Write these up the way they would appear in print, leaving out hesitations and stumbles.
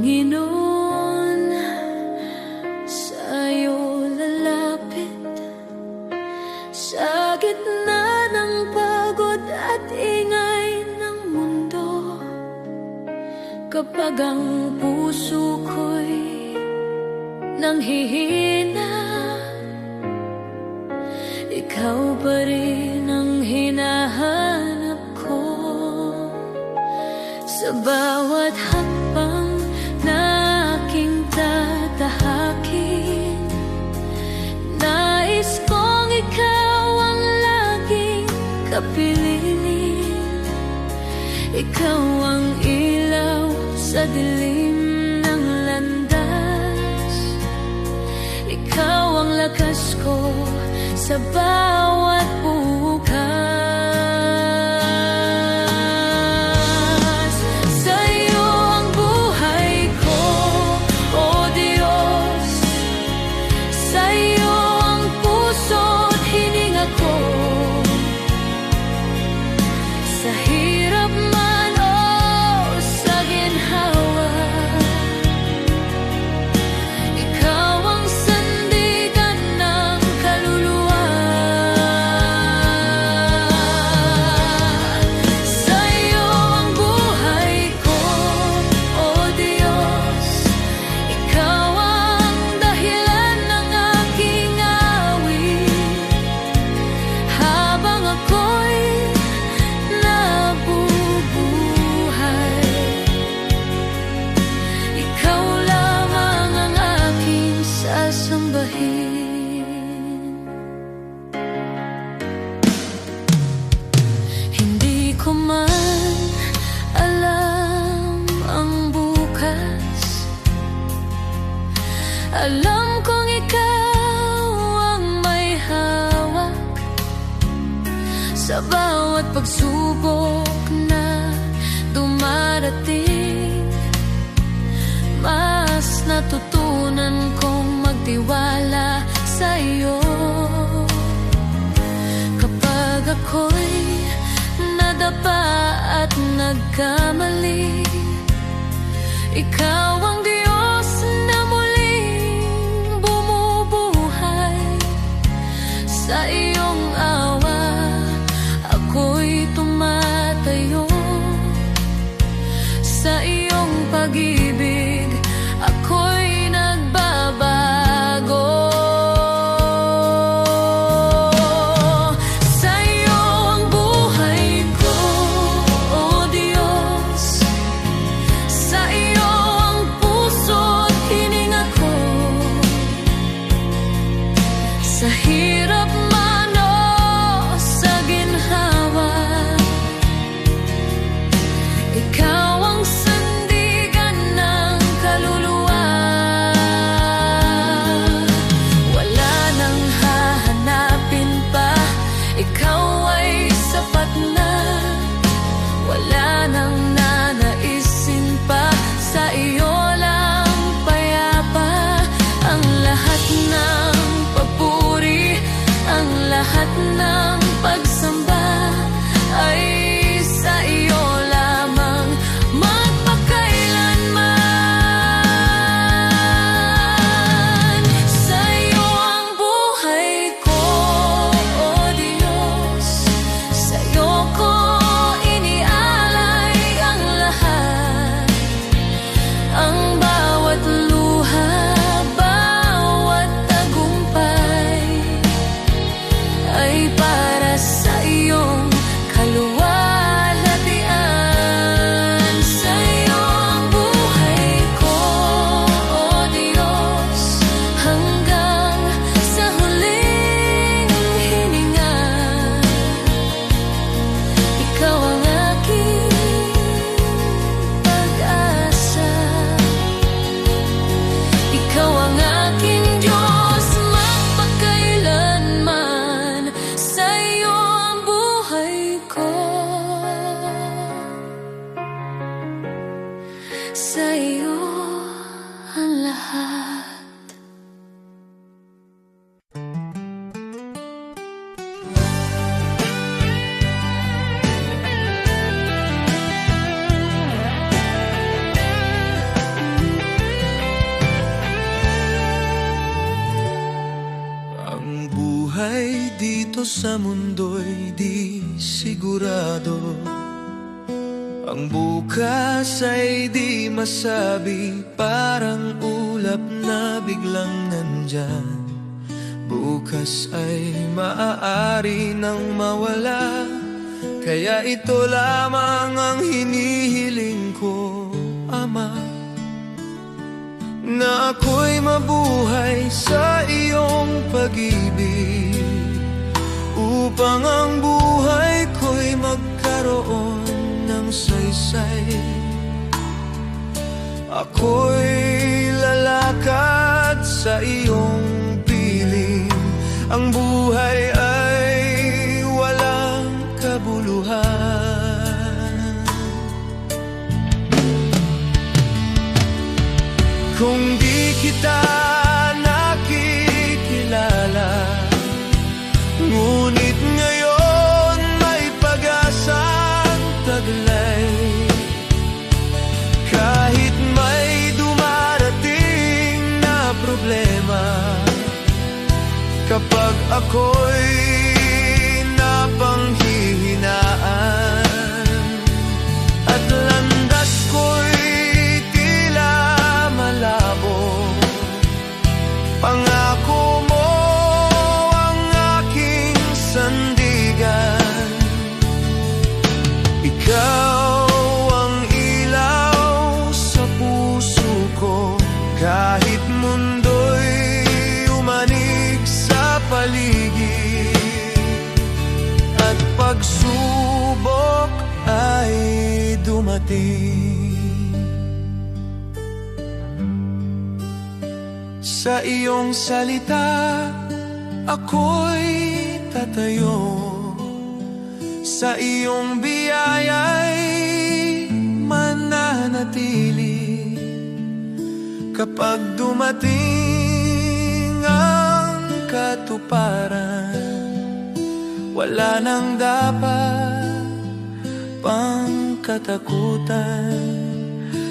Panginoon, sa'yo lalapit sa gitna ng pagod at ingay ng mundo. Kapag ang puso ko'y nanghihina, ikaw pa rin ang hinahanap ko. Sa bawat hakbang na aking tatahakin, nais kong ikaw ang laging kapiling. Ikaw ang ilaw sa dilim ng landas, ikaw ang lakas ko sa bawat bukas. Sa'yo ang buhay ko, O Diyos. Sa'yo ang puso't hininga ko. Sa hirap man o sa ginhawa, ikaw ang sandigan ng kaluluwa. Sa'yo ang buhay ko, O Diyos. Ikaw ang dahilan ng aking awit. Habang ako'y nabubuhay, ikaw lamang ang aking sasambahin. Hindi ko man alam ang bukas, alam kong ikaw ang may hawak sa bawat pagsubok na dumarating. Mas natutunan kong magtiwala sa iyo. Kapag ako'y nadapa at nagkamali, ikaw ang Diyos na muling bumubuhay. Sa iyong awa ako'y tumatayo, sa iyong pag-ibig ako'y nagbabago. Sa'yo ang buhay ko, O Diyos. Sa iyo ang dito sa mundo'y di sigurado. Ang bukas ay di masabi, parang ulap na biglang nandyan. Bukas ay maaari nang mawala, kaya ito lamang ang hinihiling ko, Ama, na ako'y mabuhay sa iyong pag-ibig, upang ang buhay ko'y magkaroon ng saysay. Ako'y lalakad sa iyong piling, ang buhay ay walang kabuluhan. Kung di kita nakikilala, ngunit ngayon may pag-asang taglay. Kahit may dumarating na problema, kapag ako'y napanghihinaan at landas ko'y tila malabo, pangako mo ang aking sandigan. Ikaw ang ilaw sa puso ko, kahit mundo'y umanig sa paligid at pagsubok ay dumating. Sa iyong salita ako'y tatayo, sa iyong biyaya'y mananatili. Kapag dumating ang katuparan, wala nang dapat pang katakutan,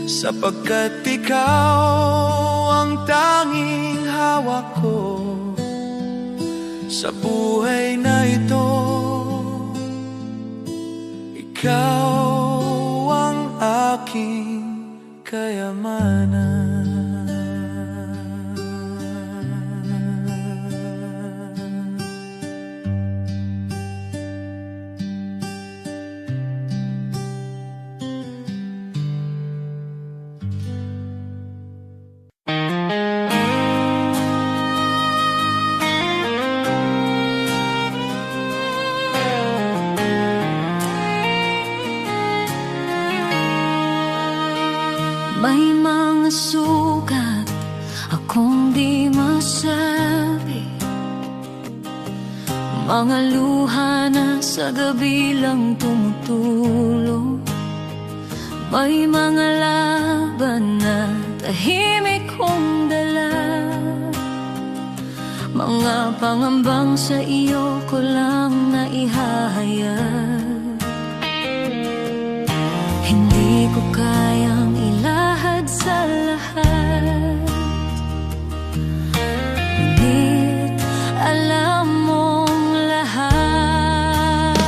sapagkat ikaw ang tanging hawak ko sa buhay na ito. Ikaw ang aking kayamanan. May mga sugat akong di masabi, mga luha na sa gabi lang tumutulo. May mga laban na tahimik kong dala, mga pangambang sa iyo ko lang naihahayag. Hindi ko kayang ilahad sa lahat, ngunit alam mong lahat.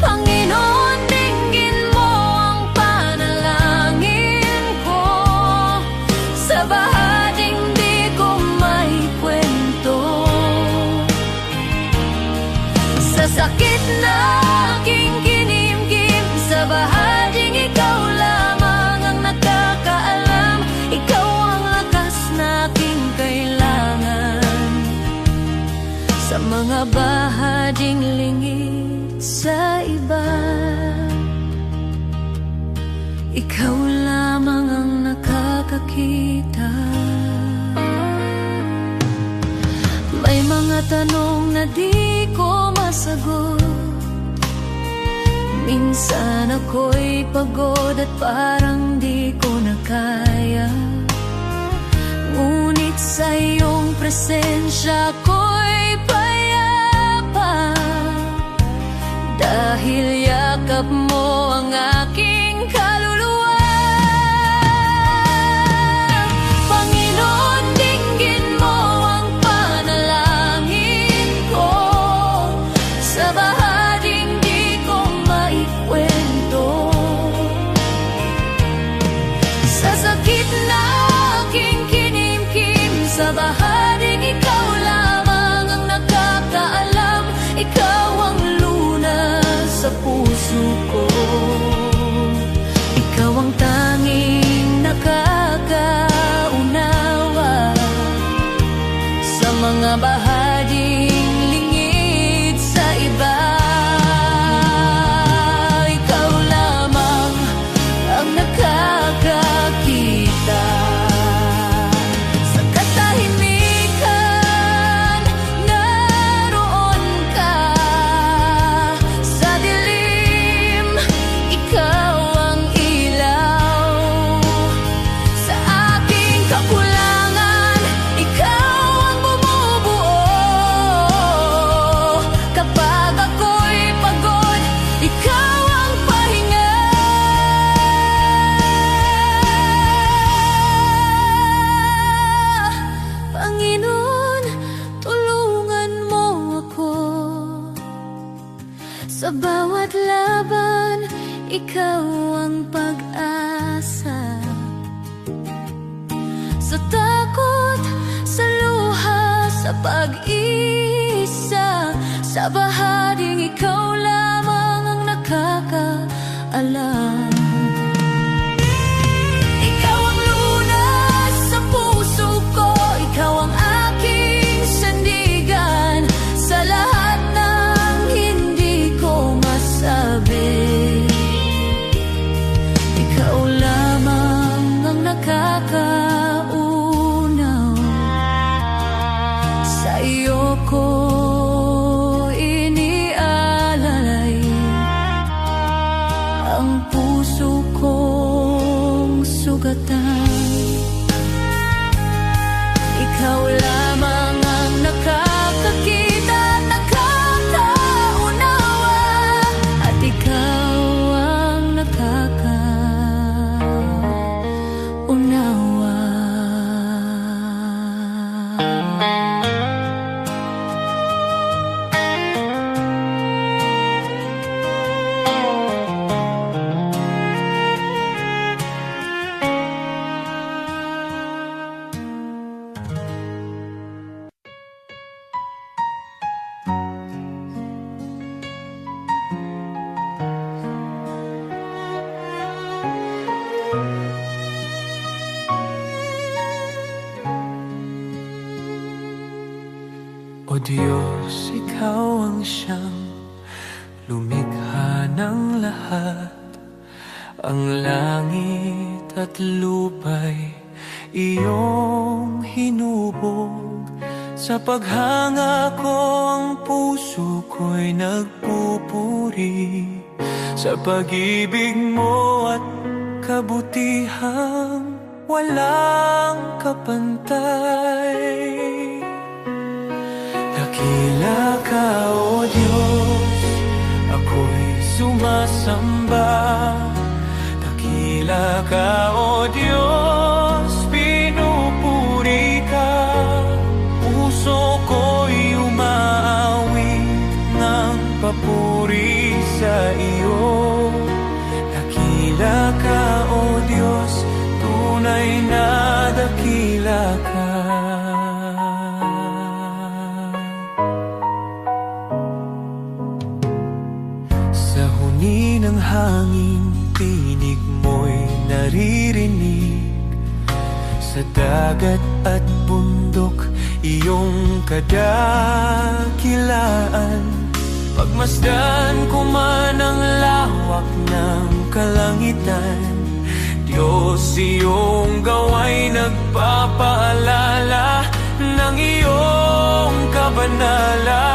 Panginoon, dinggin mo ang panalangin ko, sa bahaging di ko may kwento, sa sakit na aking kinimkim, sa bahaging ikaw lamang ang nakakaalam. Ikaw ang lakas na aking kailangan, sa mga bahaging lingid sa iba. Ikaw lamang ang nakakakita. May mga tanong na di ko masagot, minsan ako'y pagod at parang di ko na kaya, ngunit sa iyong presensya ko'y payapa, dahil yakap mo ang aking kaluluwa. Panginoon, dinggin mo ang panalangin ko, sakit na aking kinimkim. Sa baharing ikaw lamang ang nakakaalam. Ikaw ang lunas sa puso ko. Ikaw ang tanging nakakaunawa sa mga bahaging lingid sa iba. Ikaw lamang ang nakakakita sa katahimikan. Naroon ka sa dilim. Ikaw ang ilaw sa aking kakulangan. Ikaw ang bumubuo kapag ako'y pagod. Ikaw ang pahinga. Panginoon, tulungan mo ako sa bawat laban. Ikaw ang pag-asa sa takot, sa luha, sa pag-isa. Sa baharing ikaw lamang ang nakakaalam. Ikaw ang lunas sa puso ko. Ikaw ang aking sandigan sa lahat ng hindi ko masabi. Ikaw lamang ang nakakaunaw. Sa iyo ko inialalay ang puso kong sugatan. Ikaw lamang ang nakakakita at nakakaunawa, at ikaw ang nakakaunawa. O Diyos, ikaw ang siyang lumikha ng lahat. Ang langit at lupa'y iyong hinubog. Sa paghanga ko ang puso ko'y nagpupuri sa pag-ibig mo at kabutihang walang kapantay. Dakila ka, O Diyos, ako'y sumasamba. Dakila ka, O Diyos, pinupuri ka. Puso ko'y umaawit ng papuri sa iyo. Dakila ka, O Diyos, tunay na dakila ka. Ng hangin, tinig mo'y naririnig. Sa dagat at bundok, iyong kadakilaan. Pagmasdan ko man ang lawak ng kalangitan, Diyos, iyong gawa'y nagpapaalala ng iyong kabanalan.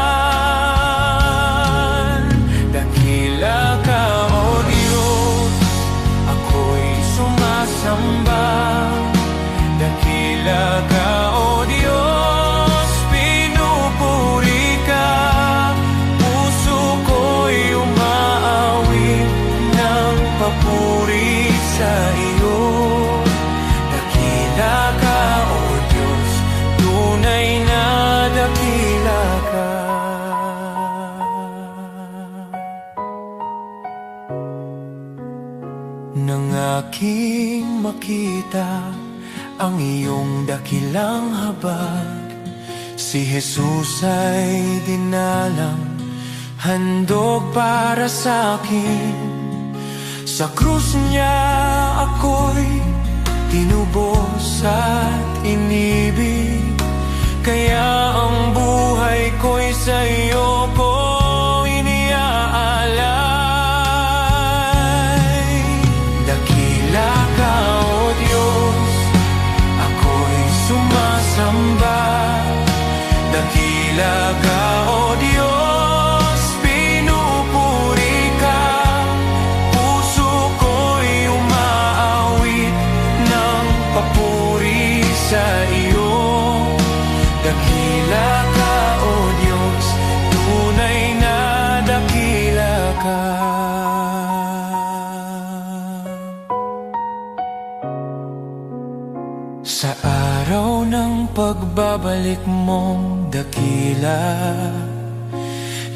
Dakila ka, O Diyos, ako'y sumasamba. Dakila ka, O Diyos, pinupuri ka. Puso ko'y umaawit ng papuri sa iyo. Dakila ka, O aking makita ang iyong dakilang habag. Si Jesus ay dinalang, handog para sa akin. Sa krus niya ako'y tinubos at inibig, kaya ang buhay ko'y sa iyo ko iniaalay. Dakila ka, O Diyos, ako'y sumasamba. Dakila ka, O Diyos, pinupuri ka. Puso ko'y umaawit ng papuri sa iyo. Dakila ka, O Diyos, tunay na dakila ka. Sa araw ng pagbabalik mong dakila,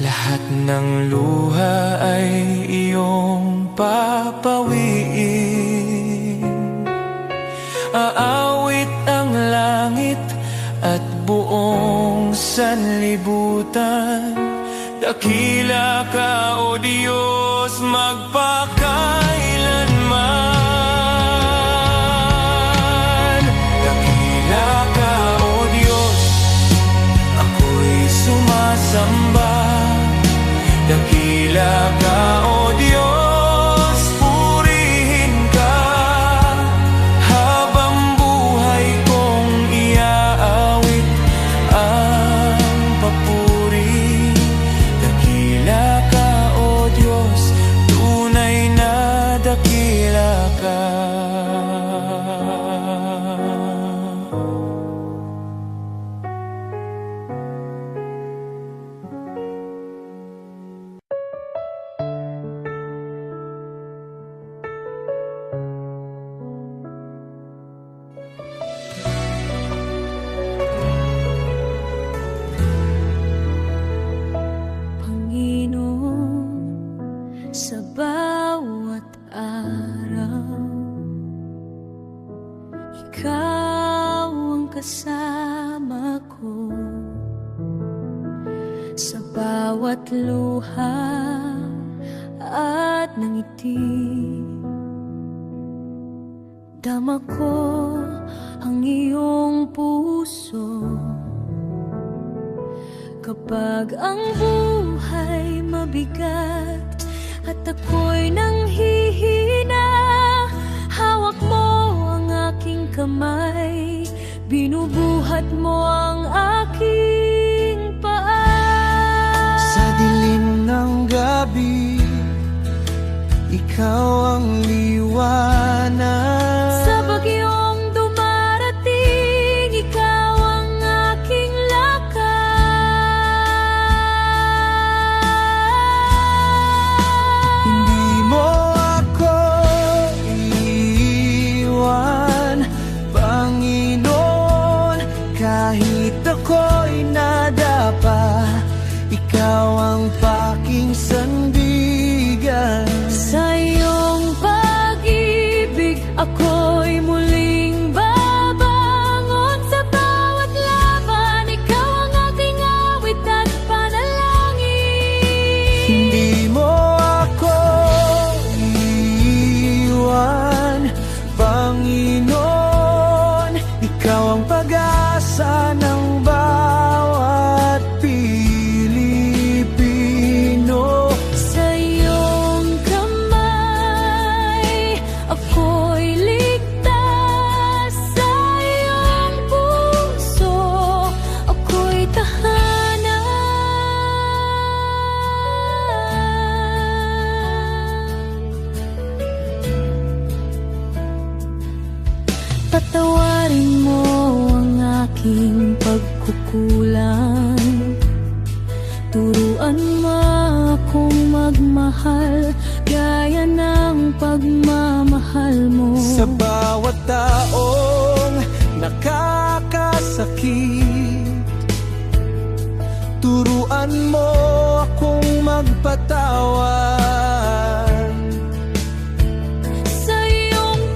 lahat ng luha ay iyong papawiin. Aawit ang langit at buong sanlibutan. Dakila ka, O Diyos, magpakailanman. Dakila ka, O Diyos, ako'y sumasamba. Dakila ka, O Diyos, purihin ka. Habang buhay kong iaawit ang papuri. Dakila ka, O Diyos, tunay na dakila ka. Panginoon, sa bawat araw, Ikaw ang kasama ko. Sa bawat luha at ngiti, dama ko ang iyong puso. Kapag ang buhay mabigat at ako'y nanghihina, hawak mo ang aking kamay, binubuhat mo ang aking paa. Sa dilim ng gabi, ikaw ang liwanag. Sa bagyong dumarating, ikaw ang aking lakas. Hindi mo ako iiwan, Panginoon, kahit ako'y nadapa. Ikaw ang paking sandigan. Sa iyong pag-ibig, ako'y muling babangon. Sa bawat laban, ikaw ang aking awit at panalangin. Hindi mo ako iiwan, Panginoon, ikaw ang pag-asa ng bawat Pilipino. Sa iyong kamay, ako'y ligtas. Sa iyong puso, ako'y tahanan. Patawarin mo ang aking pagkukulang. Turuan mo akong magmahal gaya ng pagmamahal mo. Sa bawat taong nakakasakit, turuan mo akong magpatawad. Sa iyong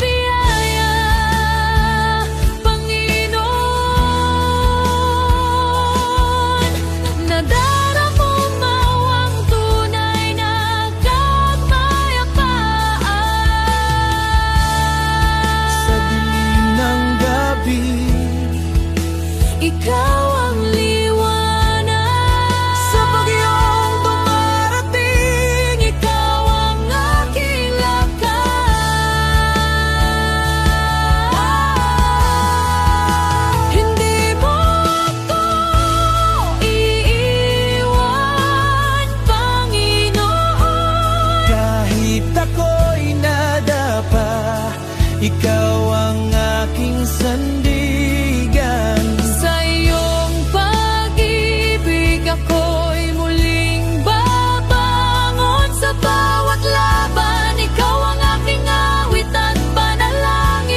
ang aking sandigan. Sa iyong pag-ibig ako'y muling babangon. Sa bawat laban, ikaw ang aking awit at panalangin.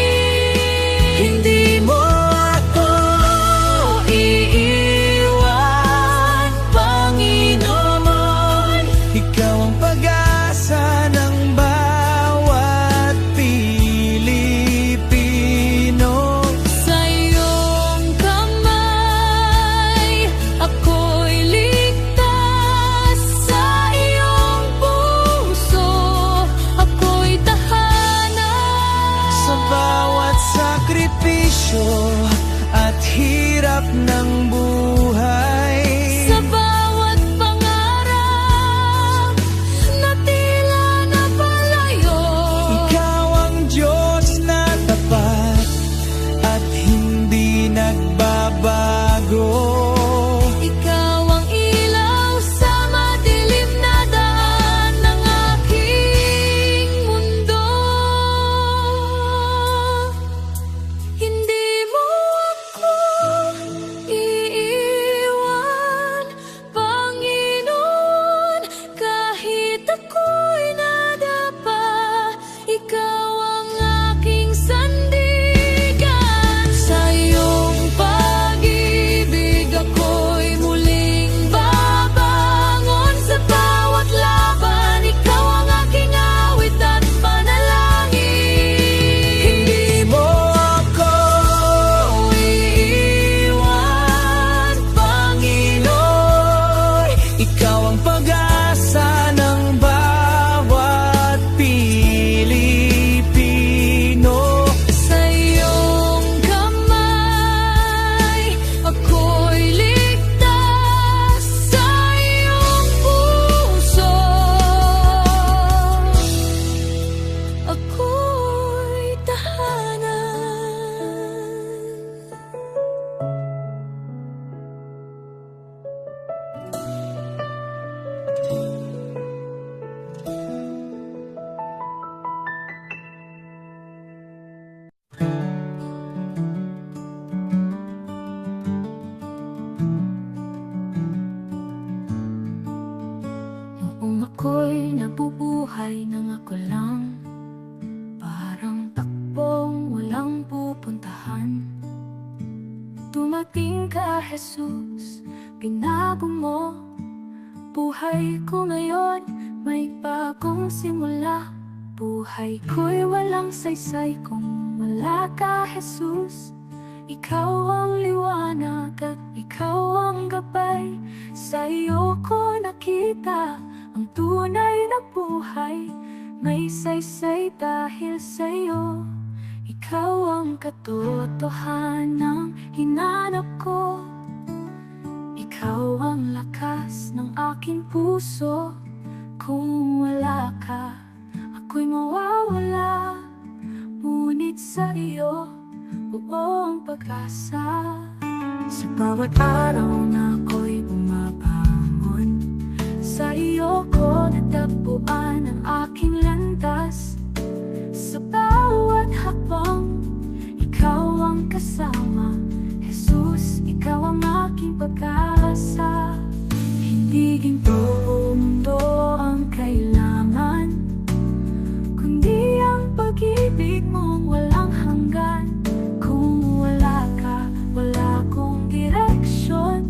Hindi mo ako iiwan, Panginoon. Ikaw ang pag-asa ng bawat Pilipino. Sa iyong kamay, ako'y ligtas. Sa iyong puso, ako'y tahanan. Sa bawat sakripisyo at hirap ng buhay, Sa bawat pangarap na tila napalayo, ikaw ang Diyos na tapat at hindi nagbabago. ikaw ang ilaw sa madilim na daan ng aking mundo. Hindi mo ako iiwan, Panginoon, kahit ako'y nadapa. Ikaw ang aking sandigan. Sa iyong pag-ibig ako'y muling babangon. Sa bawat laban, ikaw ang aking awit at panalangin. Hindi mo ako iiwan, Panginoon. Ikaw ang pag-asa ng bawat Pilipino. Sa iyong kamay, ako'y ligtas. Sa iyong puso, ako'y tahanan. Noong ako'y nabubuhay nang ako lang, parang takbong walang pupuntahan. Dumating ka, Jesus, binago mo buhay ko ngayon, may bagong simula. Buhay ko'y walang saysay kung wala ka, Jesus. Ikaw ang liwanag at ikaw ang gabay. Sa iyo ko nakita ang tunay na buhay. May saysay dahil sa iyo. Ikaw ang katotohanang hinanap ko. Ikaw ang lakas ng aking puso. Kung wala ka, ako'y mawawala. Ngunit sa iyo, buong pag-asa. Sa bawat araw na ako'y bumabangon, sa iyo ko natagpuan ang aking landas. Sa bawat hakbang, ikaw ang kasama. Jesus, ikaw ang aking pag-asa. Hindi ginto o mundo ang kailangan, kundi ang pag-ibig mong walang hanggan. Kung wala ka, wala akong direksyon.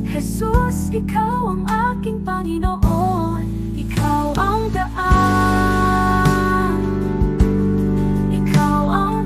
Jesus, ikaw ang aking Panginoon. Ikaw ang daan, ikaw ang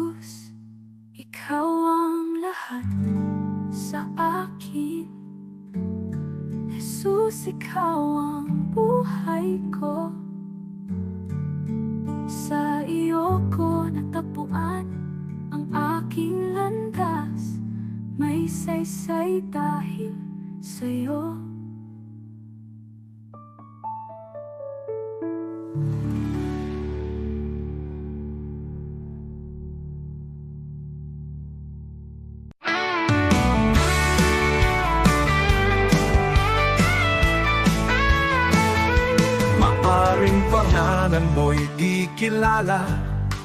Jesus, ikaw ang lahat sa akin. Jesus, ikaw ang buhay ko. Sa iyo ko natapuan ang aking landas. May saysay dahil sa'yo. Maaring pangalan mo'y di kilala,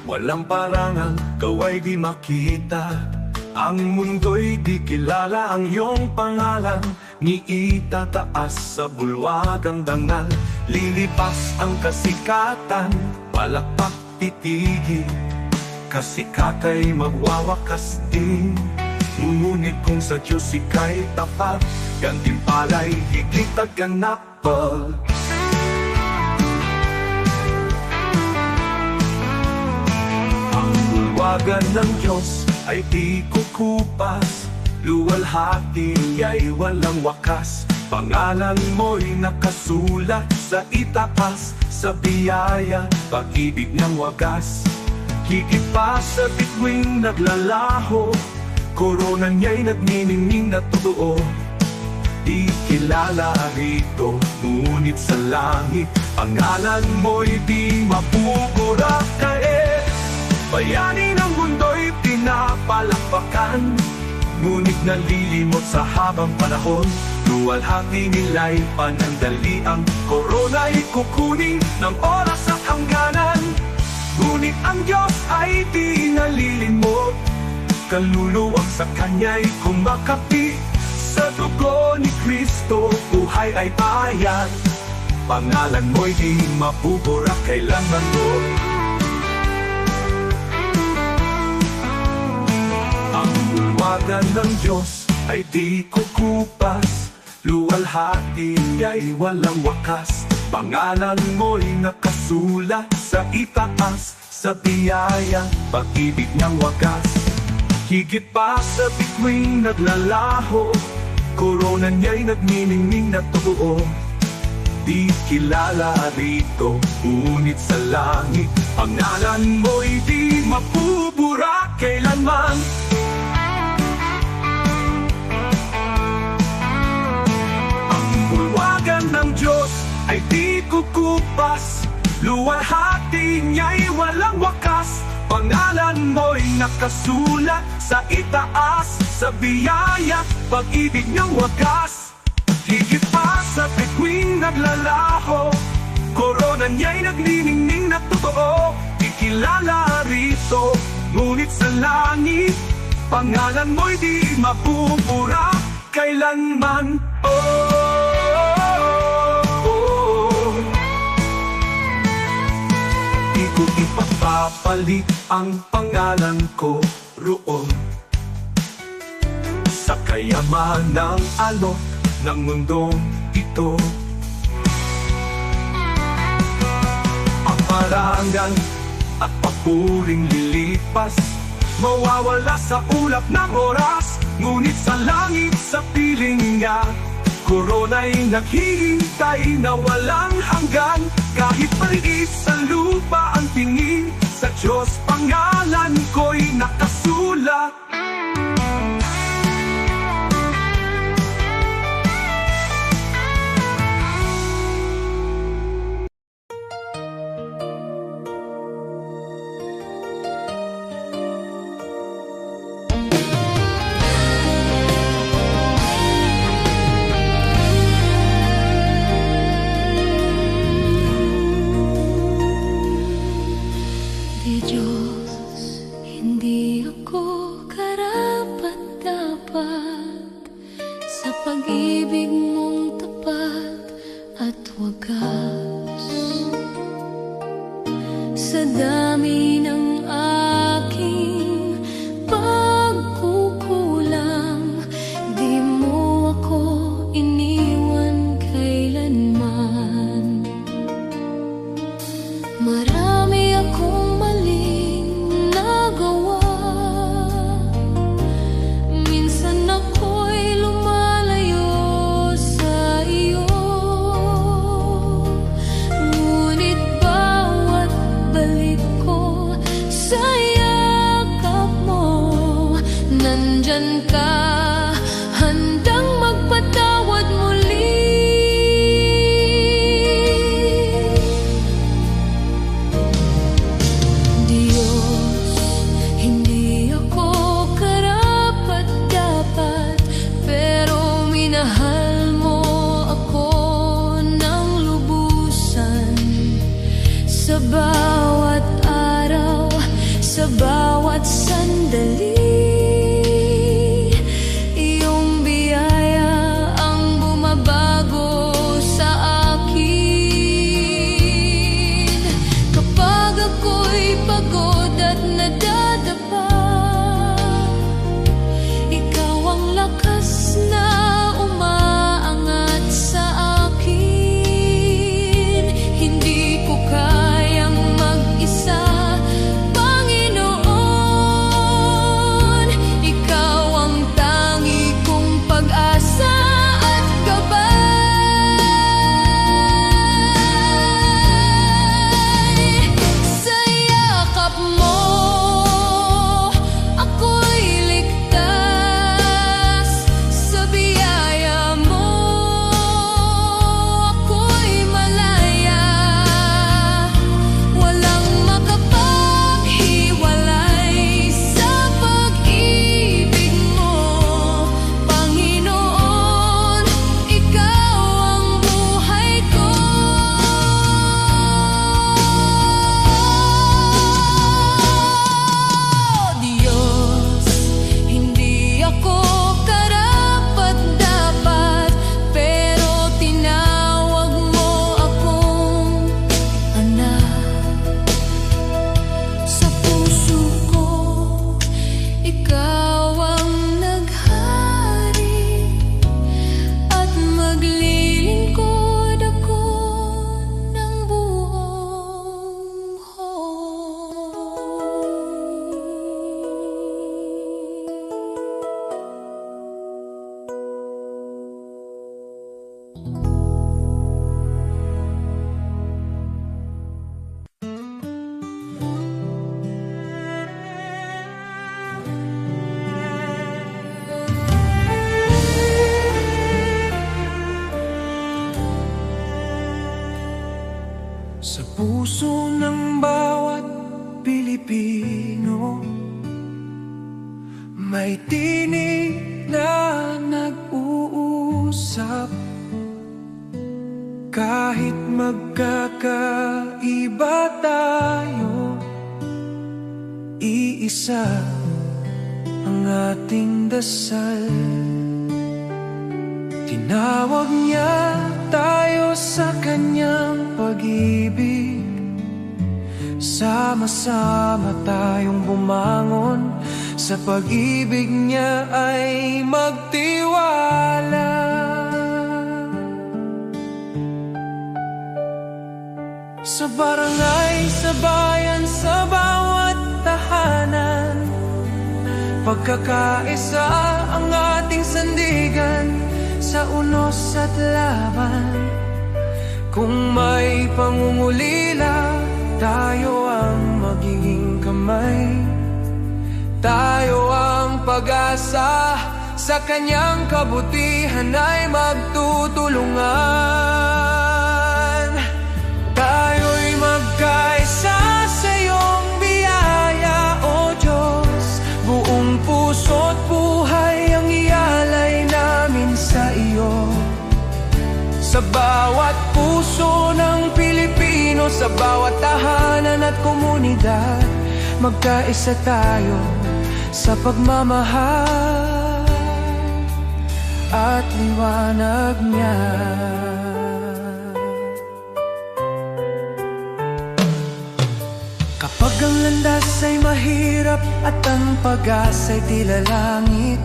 walang parangal, kaway di makita. Ang mundo'y di kilala ang iyong pangalan, ni itataas sa bulwagang dangal. Lilipas ang kasikatan, palakpak titigil, kasikatay magwawakas din. Ngunit kung sa Diyos ika'y tapat, gantimpala'y higit at ganapal. Bulwagan ng Diyos ay di kukupas, luwalhati ay walang wakas. Pangalan mo'y nakasulat sa itaas, sa biyaya, pag-ibig ng wagas. Higit pa sa bituing naglalaho, korona niya'y nagniningning na totoo. Di kilala rito, ngunit sa langit, pangalan mo'y di mapupura. Bayani ng mundo'y pinapalakpakan, ngunit nalilimot sa habang panahon. Luwalhati nila'y panandali, ang korona'y kukunin ng oras at hangganan. Ngunit ang Diyos ay di nalilimot, kaluluwag sa Kanya'y kumakapi. Sa dugo ni Kristo, buhay ay bayan. Pangalan mo'y di mapupura kailanman mo. Bulwagan ng Diyos ay di kukupas, luwalhati ay walang wakas. Pangalan mo'y nakasulat sa itaas, sa biyaya, pag-ibig ng wagas. Higit pa sa bituing naglalaho, korona niya'y nagniningning na totoo. Di kilala rito, ngunit sa langit, pangalan mo'y di mapupura kailanman. Ng Diyos ay di kukupas, luwalhati niya'y walang wakas. Pangalan mo'y nakasulat sa itaas, sa biyaya, pag-ibig ng wagas. Higit pa sa bituing naglalaho, korona niya'y nagniningning na totoo. Ikilala rito, ngunit sa langit, pangalan mo'y di mapupura kailanman. Ipapapalit ang pangalan ko roon sa kayamanang alok ng mundong ito. Ang parangal at papuring lilipas, mawawala sa ulap ng oras. Ngunit sa langit, sa piling niya, korona'y naghihintay na walang hanggan. Kahit maliit sa lupa ang tingin, sa Diyos pangalan ko'y nakasulat. Di Diyos, hindi bawat sandali. Iyong biyaya ang bumabago sa akin. Kapag ako'y pagod at nadadapa, ikaw ang lakas na umaangat sa akin. Hindi ko kayang mag-isa, Panginoon. Ikaw ang tangi kong pag-asa at gabay. Sa yakap mo ako'y ligtas, sa biyaya mo ako'y malaya. Walang makapaghiwalay sa pag-ibig mo, Panginoon. Ikaw ang buhay ko. Diyos, hindi ako karapat-dapat, pero tinawag mo akong anak. Sa puso ko, ikaw ang naghari, at maglilingkod ako ng buong Sa puso ng bawat Pilipino, may tinig na nag-uusap. Kahit magkakaiba tayo, iisa ang ating dasal. Tinawag niya tayo sa kanyang pag-ibig. Sama-sama tayong bumangon, sa pag-ibig niya ay magtiwala. Sa barangay, sa bayan, sa bawat tahanan, pagkakaisa ang ating sandigan. Sa unos at laban, kung may pangungulila, tayo ang magiging kamay. Tayo ang pag-asa, sa kanyang kabutihan ay magtutulungan. Tayo'y magkaisa sa iyong biyaya, O Diyos. Buong puso't buhay ang ialay namin sa iyo. Sa bawat puso ng Pilipino, sa bawat tahanan at komunidad, magkaisa tayo sa pagmamahal at liwanag niya. Kapag ang landas ay mahirap at ang pag-asa'y tila langit,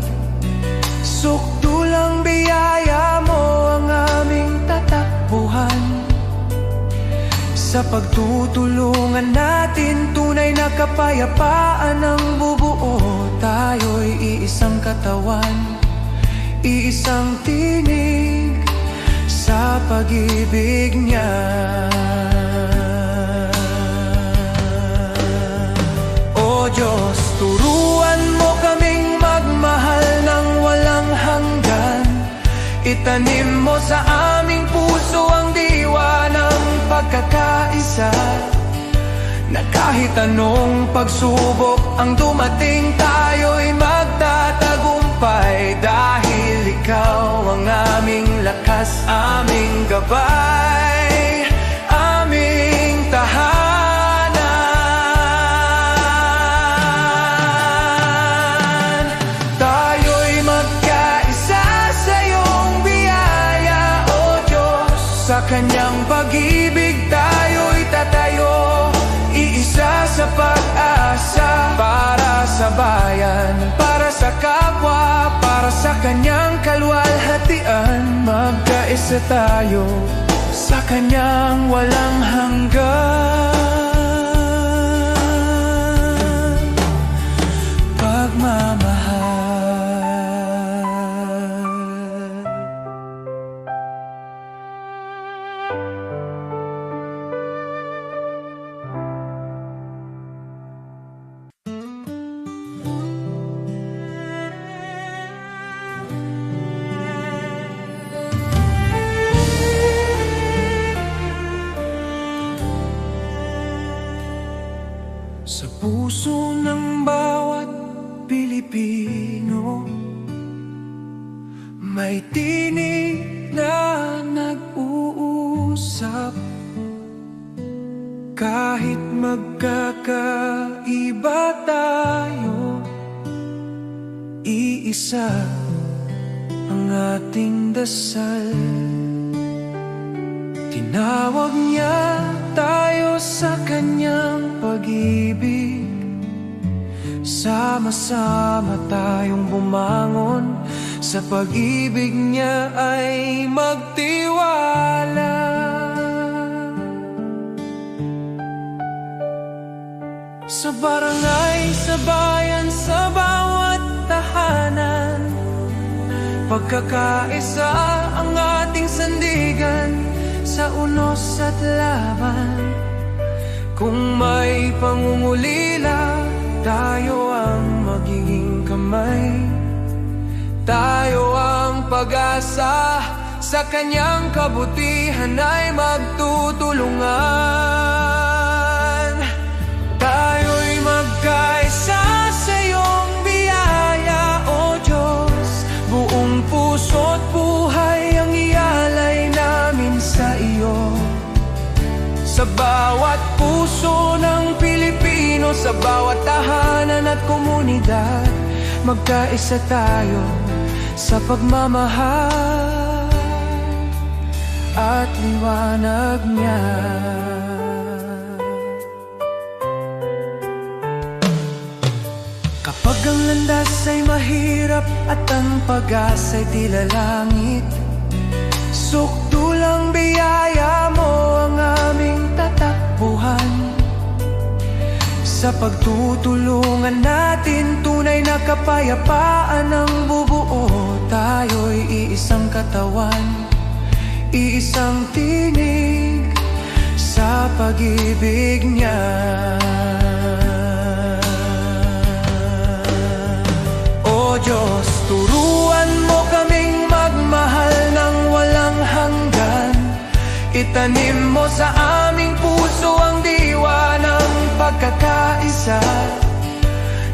sukdulang biyaya mo ang aming tatakbuhan. Sa pagtutulungan natin, tunay na kapayapaan ang bubuo. Tayo'y iisang katawan, iisang tinig sa pag-ibig niya. O Diyos, turuan mo kaming magmahal ng walang hanggan. Itanim mo sa aming puso ang diwa ng pagkakaisa, na kahit anong pagsubok ang dumating, tayo'y magtatagumpay. Dahil ikaw ang aming lakas, aming gabay, aming tahanan. kanyang pag-ibig tayo'y tatayo, iisa sa pag-asa. Para sa bayan, para sa kapwa, para sa kanyang kaluwalhatian. Magkaisa tayo sa kanyang walang hanggan pagmamahal. Sa puso ng bawat Pilipino, may tinig na nag-uusap. Kahit magkakaiba tayo, iisa ang ating dasal. Tinawag niya tayo sa kanyang pag-ibig. Sama-sama tayong bumangon, sa pag-ibig niya ay magtiwala. Sa barangay, sa bayan, sa bawat tahanan, pagkakaisa ang ating sandigan. Sa unos at laban, kung may pangungulila, tayo ang magiging kamay. Tayo ang pag-asa, sa kanyang kabutihan ay magtutulungan. Tayo'y magkaisa sa iyong biyaya, O Diyos. Buong puso't buhay ang ialay namin sa iyo. Sa bawat puso ng Pilipino, sa bawat tahanan at komunidad, magkaisa tayo sa pagmamahal at liwanag niya. Kapag ang landas ay mahirap at ang pag-asa'y tila langit, sukdulang biyaya mo ang aming tatakbuhan. Sa pagtutulungan natin, tunay na kapayapaan ang bubuo. Tayo'y iisang katawan, iisang tinig sa pag-ibig niya. O Diyos, turuan mo kaming magmahal ng walang hanggan. Itanim mo sa aming puso ang diwa ng pagkakaisa,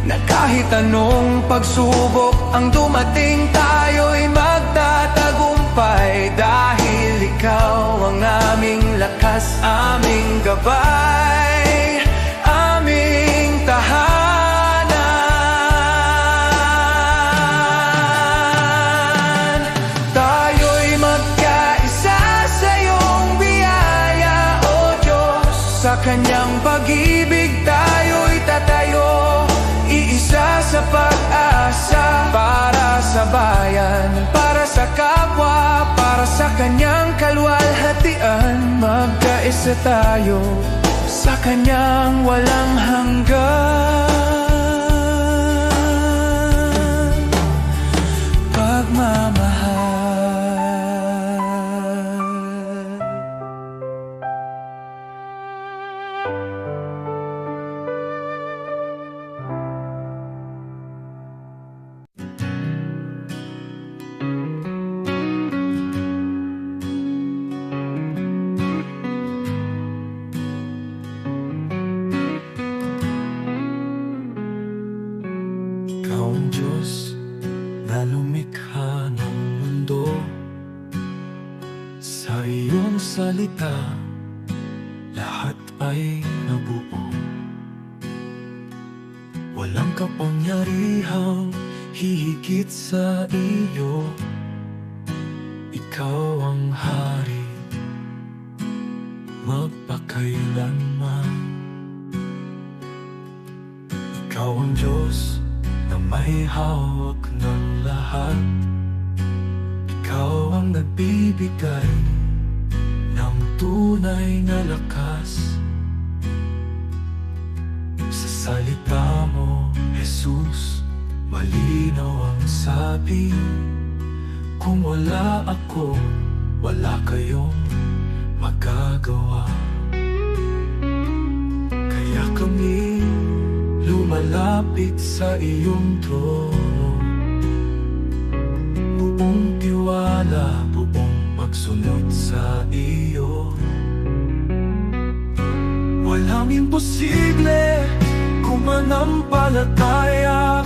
na kahit anong pagsubok ang dumating, tayo'y magtatagumpay. Dahil ikaw ang aming lakas, aming gabay, aming tahanan. Tayo'y magkaisa sa iyong biyaya, O Diyos. Sa kanyang pag-ibig tayo'y tatayo, iisa sa pag-asa. Para sa bayan, para sa kapwa, para sa kanyang kaluwalhatian. Magkaisa tayo sa kanyang walang hanggan pagmamahal. Ikaw ang Diyos na lumikha ng mundo. Sa iyong salita, lahat ay nabuo. Walang kapangyarihang hihigit sa iyo. Ikaw ang hari magpakailanman. Ikaw ang Diyos na may hawak ng lahat. Ikaw ang nagbibigay ng tunay na lakas. Sa salita mo, Jesus, malinaw ang sabi, kung wala ako, wala kayong magagawa. Kaya kami lumalapit sa iyong trono, buong tiwala, buong pagsunod sa iyo. Walang imposible kung manampalataya.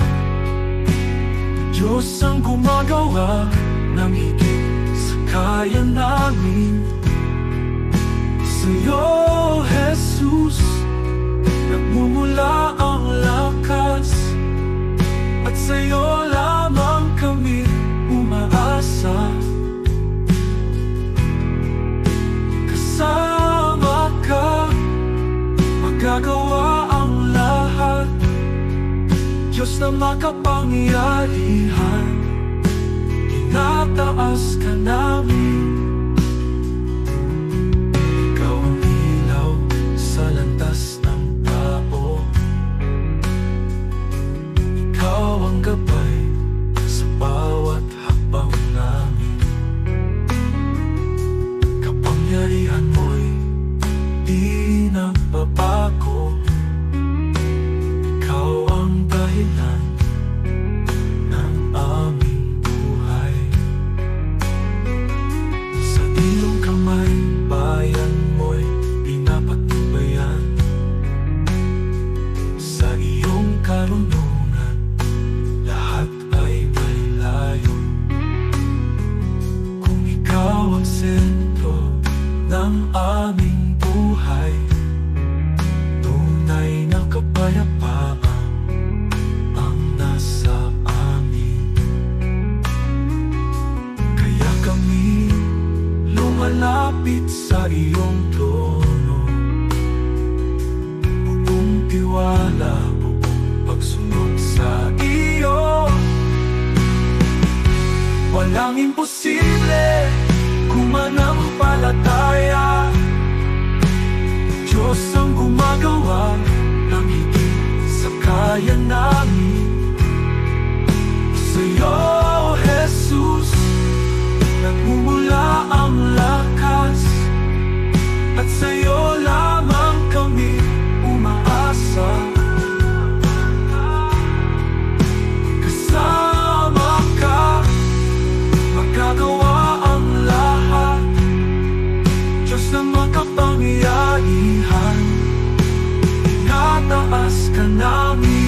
Diyos ang gumagawa ng higit sa kaya namin. Sa'yo, Jesus, nagmumula ang lakas, at sa'yo lamang kami umaasa. Kasama ka, magagawa ang lahat. Diyos na makapangyarihan, tinataas ka namin. Ikaw ang ilaw sa landas ng tao. Ikaw ang gabay sa bawat hakbang namin. Kapangyarihan mo'y di nagbabago. Ikaw ang dahilan ng aming buhay. Sa ilong kamay, bayan mo'y pinapatubayan. Sa iyong karunungan, lahat ay may layon. Kung ikaw ang sentro ng aming buhay, tunay na kapayapaan ang nasa amin. Kaya kami lumalapit sa iyong trono, buong tiwala, buong pagsunod sa iyo. Walang imposible kung manampalataya. Diyos ang gumagawa ng higit sa kaya namin. Sa'yo, Jesus, nagmumula ang lakas, at sa'yo lamang kami umaasa. Kasama ka, magagawa ang lahat. Diyos na makapangyarihan, tinataas ka namin.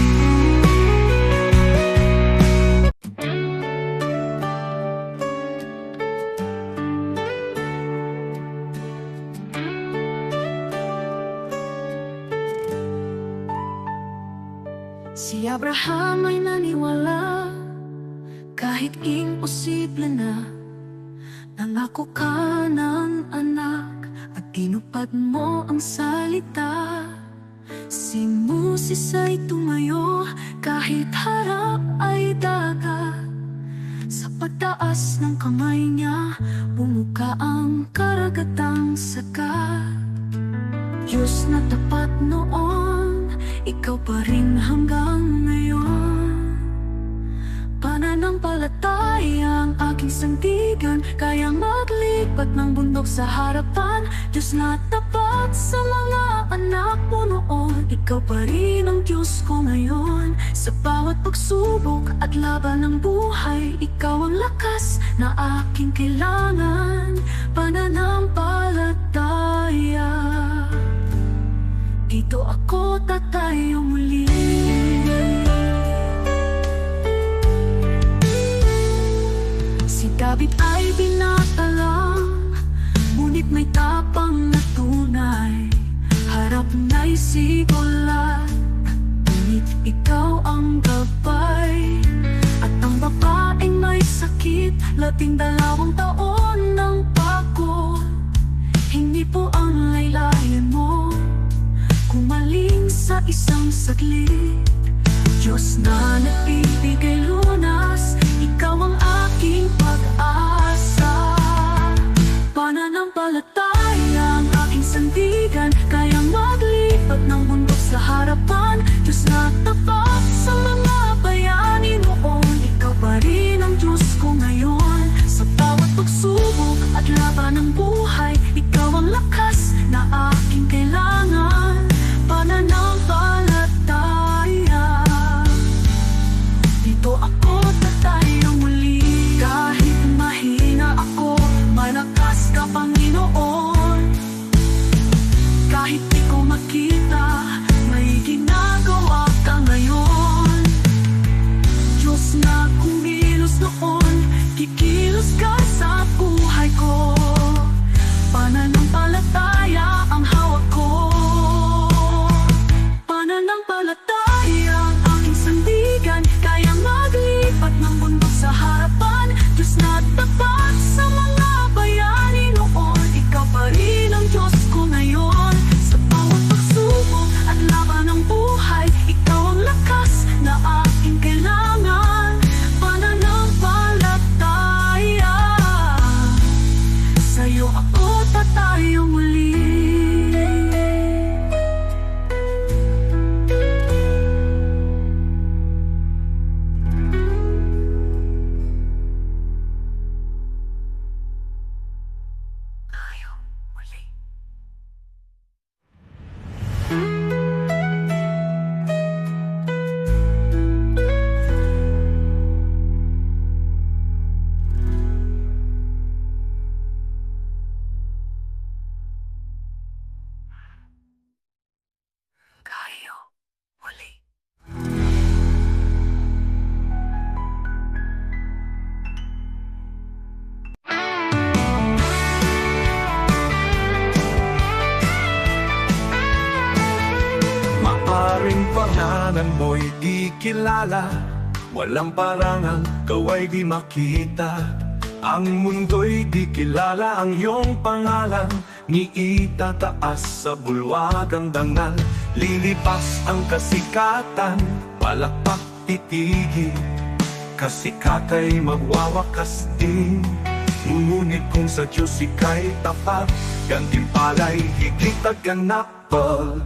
Si Abraham ay naniwala, kahit imposible na. Nangako ka ng anak, at tinupad mo ang salita. Si Moses ay tumayo, kahit harap ay dagat. Sa pagtaas ng kamay niya, bumuka ang karagatang sagat. Diyos na tapat noon, ikaw pa rin hanggang ngayon. Pananampalataya ang aking sandigan, kayang maglipat ng bundok sa harapan. Diyos na tapat sa mga anak mo noon, ikaw pa rin ang Diyos ko ngayon. Sa bawat pagsubok at laban ng buhay, ikaw ang lakas na aking kailangan. Pananampalataya, dito ako tatayo muli. Si David ay binatalang, ngunit may tapang na tunay. Harap na'y sigulat, ngunit ikaw ang gabay. At ang babaeng may sakit, 12 taon ng pagod, hindi po ang layla ng saglit. Diyos na nagbibigay lunas, ikaw ang aking pag-asa. Pananampalataya ang aking sandigan, kayang maglipat ng bundok sa harapan. Diyos na tapat sa mga bayani noon, ikaw pa rin ang Diyos ko ngayon. Sa bawat pagsubok at laban ng buhay, ikaw ang lakas na aking kailangan. Pananampalataya, dito ako tatayo muli. Kahit mahina ako, malakas ka, Panginoon. Kahit di ko makita, may ginagawa ka ngayon. Diyos na kumilos noon, kikilos ka sa buhay ko. Pananampalataya ang hawak ko. Pananampalataya ang aking sandigan, kayang maglipat ng bundok sa harapan. Diyos na tapat sa mga bayani noon, ikaw pa rin ang Diyos ko ngayon. Sa bawat pagsubok at laban ng buhay, ikaw ang lakas na aking kailangan. Pananampalataya, sa'yo ako tatayo muli. Tayo muli. Tayo muli. Maaring pangalan mo'y di kilala, walang parangal, kaway di makita. Ang mundo'y di kilala ang iyong pangalan, ni itataas sa bulwagang dangal. Lilipas ang kasikatan, palakpak titigil, kasikatay magwawakas din. Ngunit kung sa Diyos ika'y tapat, gantimpala'y higit at ganapal.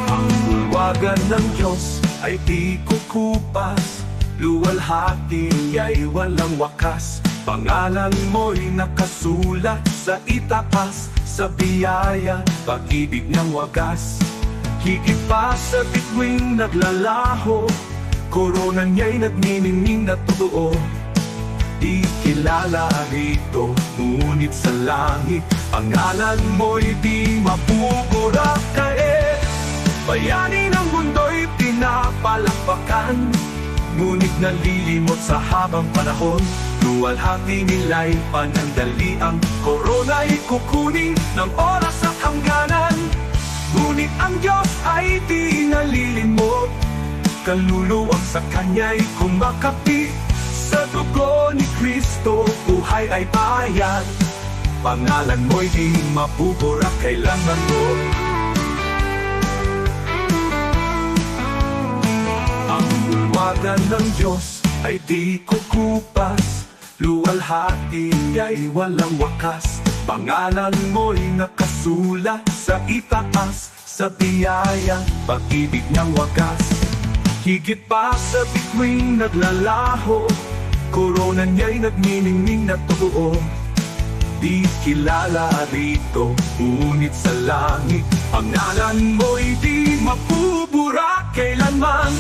Ang bulwagan ng Diyos ay di kukupas, luwalhati ay walang wakas. Pangalan mo'y nakasulat sa itaas, sa biyaya, pag-ibig niyang wagas. Higit pa sa bituing naglalaho, korona niya'y nagniningning na totoo. Di kilala rito, ngunit sa langit, pangalan mo'y di mapupura. Kahit bayani ng mundo'y pinapalakpakan, ngunit nalilimot sa habang panahon. Luwalhati nila'y panandaliang korona'y kukunin ng oras at hangganan. Ngunit ang Diyos ay di nalilimot, kaluluwang sa Kanya'y kumakapi. Sa dugo ni Kristo, buhay ay bayad. Pangalan mo'y di mapupura kailanman mo. Ang bulwagan ng Diyos ay di kukupas, luwalhati ay walang wakas. Pangalan mo'y nakasulat sa itaas, sa biyaya, pag-ibig niyang wagas. Higit pa sa bituing naglalaho, korona niya'y nagniningning na totoo. Di kilala rito, ngunit sa langit, pangalan mo'y di mapupura kailanman.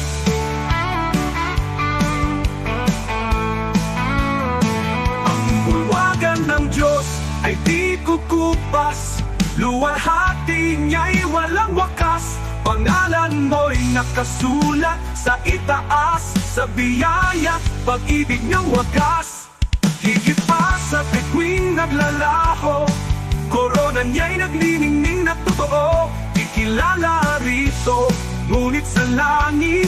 Ang bulwagan ng Diyos ay di kukupas, luwalhati niya'y walang wakas. Pangalan mo'y nakasulat sa itaas, sa biyaya, pag-ibig niyang wagas. Higit pa sa bituing naglalaho, korona niya'y nagniningning na totoo. Di kilala rito, ngunit sa langit,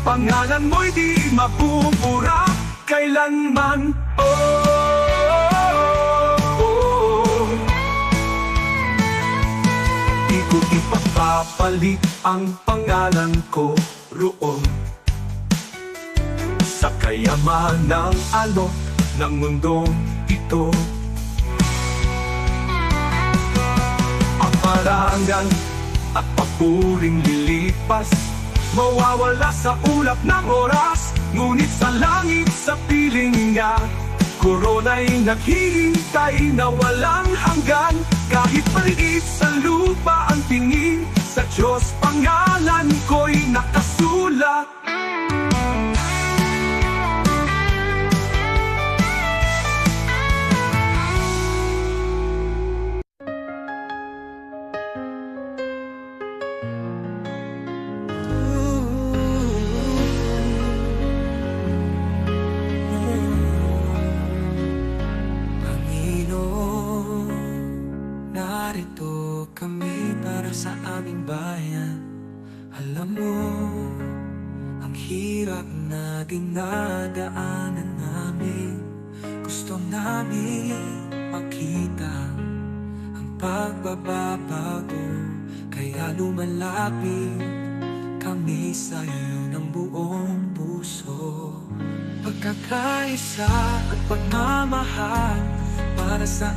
pangalan mo'y di mapupura kailanman. ko ipapapalit ang pangalan ko roon sa kayamanang alok ng mundong ito. Ang parangal at papuring lilipas, mawawala sa ulap ng oras. Ngunit sa langit sa piling niya, korona'y naghihintay na walang hanggan. Kahit maliit sa lupa ang tingin, sa Diyos pangalan ko'y nakasulat. Narito kami para sa aming bayan. Alam mo, ang hirap na dinadaanan namin. Gusto namin makita ang pagbabago, kaya lumalapit kami sa'yo ng buong puso. Pagkakaisa at pagmamahal para sa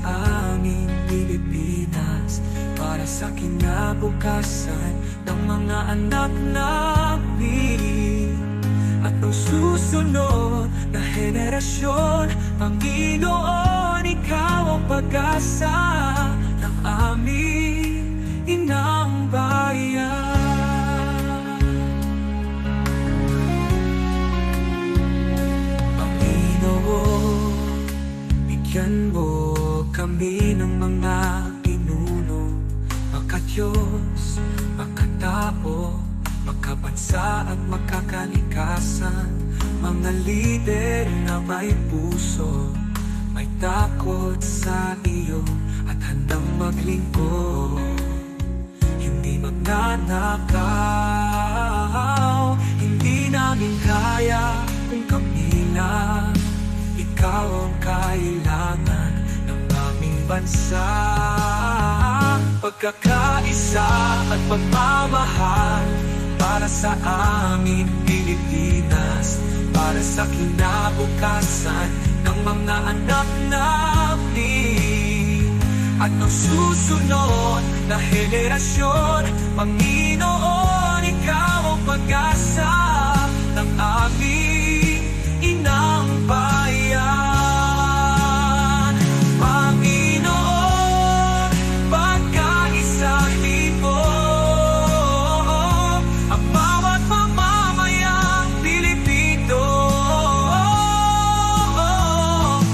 aming Pilipinas, para sa kinabukasan ng mga anak namin at ng susunod na henerasyon. Panginoon, Ikaw ang pag-asa ng aming inang bayan. Panginoon, bigyan mo kami ng mga pinuno, makadiyos, makatao, makabansa at makakalikasan. Mga lider na may puso, may takot sa iyo at handang maglingkod. Hindi magnanakaw, hindi namin kaya kung kami lang. Ikaw ang kailangan ng aming bansa. Pagkakaisa at pagmamahal para sa aming Pilipinas, para sa kinabukasan ng mga anak namin at ng susunod na henerasyon. Panginoon, Ikaw ang pag-asa ng aming inang bayan. Panginoon, pagkaisa mo ang bawat mamamayang Pilipino.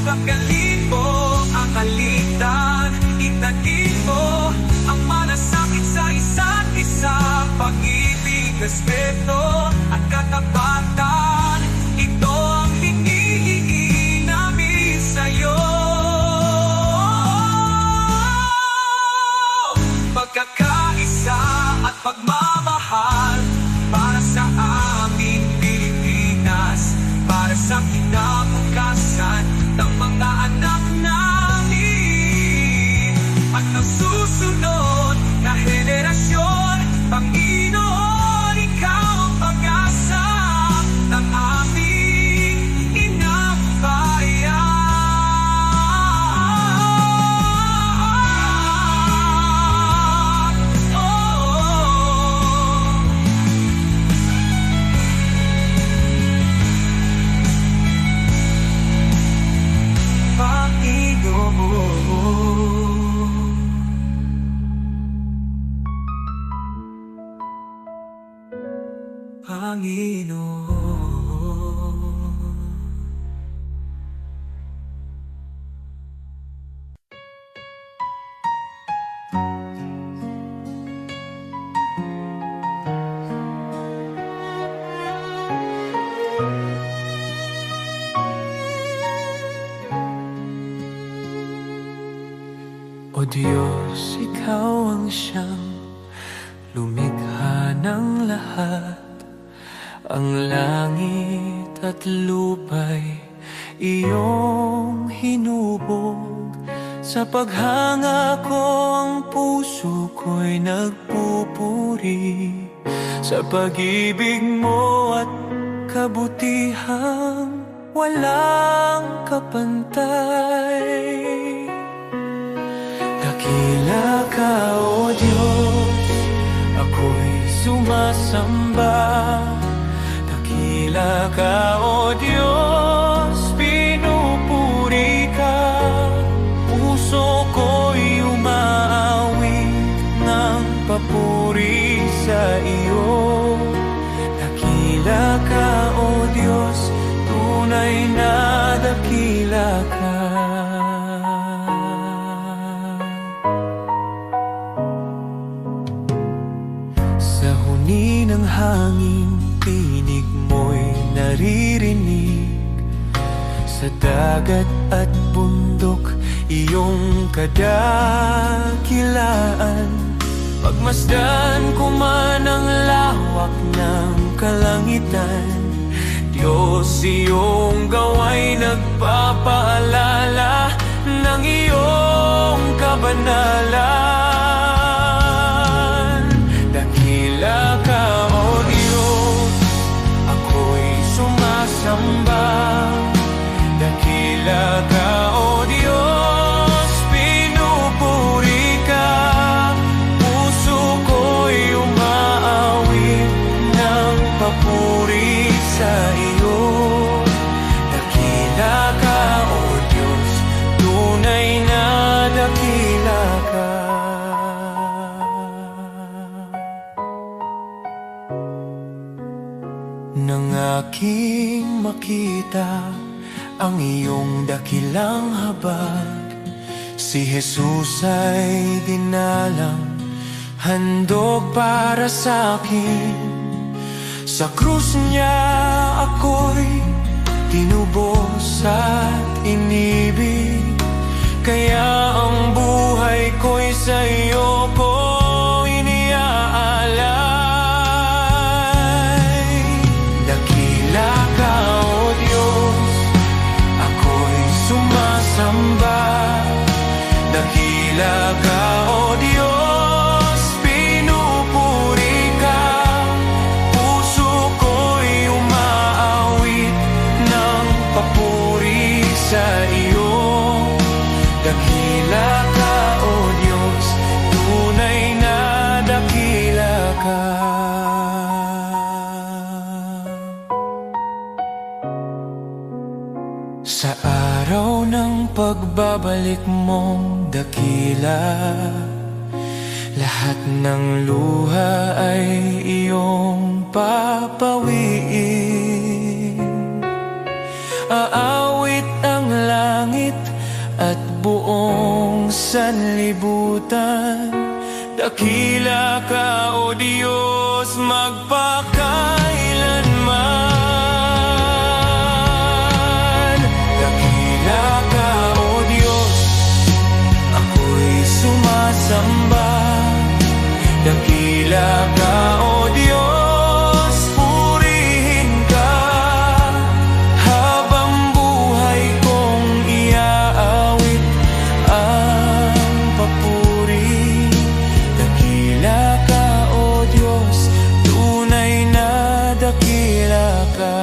Pagkalin mo ang alitan, itagin mo ang malasakit sa isa't isa. Pag-ibig, respeto at katapatan, ito ang hinihingi namin sa'yo. Pagkakaisa at pagmamahal para sa aming Pilipinas, para sa kinabukasan ng mga anak namin at ng susunod na henerasyon. Panginoon, Ikaw ang pag-asa ng aming inang bayan. Panginoon. O Diyos, Ikaw ang siyang lumikha ng lahat. Ang langit at lupa'y iyong hinubog. Sa Sa paghanga ko ang puso ko'y nagpupuri sa pag-ibig mo at kabutihang walang kapantay. Dakila ka, O Diyos, ako'y sumasamba. Dakila ka, O Diyos, pinupuri ka. Puso ko'y umaawit ng papuri sa iyo. Dakila ka, O Diyos, tunay na dakila ka. Sa huni ng hangin, tinig mo'y naririnig. Sa dagat at bundok, iyong kadakilaan. Pagmasdan ko man ang lawak ng kalangitan, Diyos, iyong gawa'y nagpapaalala ng iyong kabanalan. Dakila ka, O Diyos, ako'y sumasamba. Dakila ka, O Diyos, pinupuri ka. Puso ko'y umaawit ng papuri sa iyo. Dakila ka, O Diyos, tunay na dakila ka. Nang aking makita ang iyong dakilang habag, si Jesus ay dinalang, handog para sa akin. Sa krus niya ako'y tinubos at inibig, kaya ang buhay ko'y sa iyo ko iniaalay. Dakila ka, O Diyos, ako'y sumasamba. Dakila ka, O Diyos, pinupuri ka. Puso ko'y umaawit ng papuri sa iyo. Dakila ka, O Diyos, tunay na dakila ka. Sa araw ng pagbabalik mong dakila, lahat ng luha ay iyong papawiin. Aawit ang langit at buong sanlibutan. Dakila ka, O Diyos, magpakailanman. Dakila ka, O Diyos, ako'y sumasamba. Dakila ka, O Diyos, purihin ka. Habang buhay kong iaawit ang papuri. Dakila ka, O Diyos, tunay na dakila ka.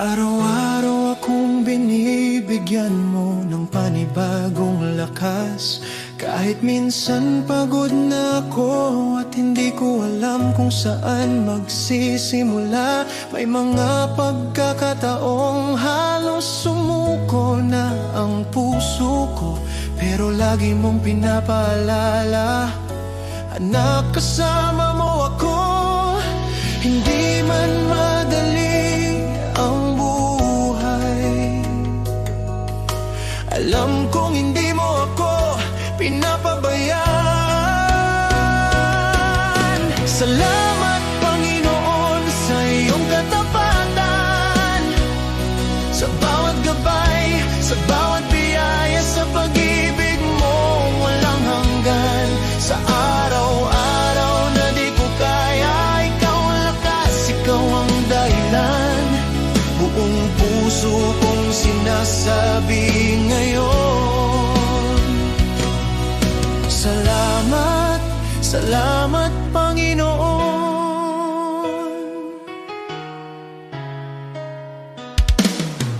Araw-araw akong binibigyan mo ng panibagong lakas. Kahit minsan pagod na ako at hindi ko alam kung saan magsisimula. May mga pagkakataong halos sumuko na ang puso ko, pero lagi mong pinapaalala, anak, kasama mo ako. Hindi man madali ang buhay, alam kong hindi mo ako pinapabayaan. buong puso kong sinasabi ngayon. Salamat, salamat Panginoon.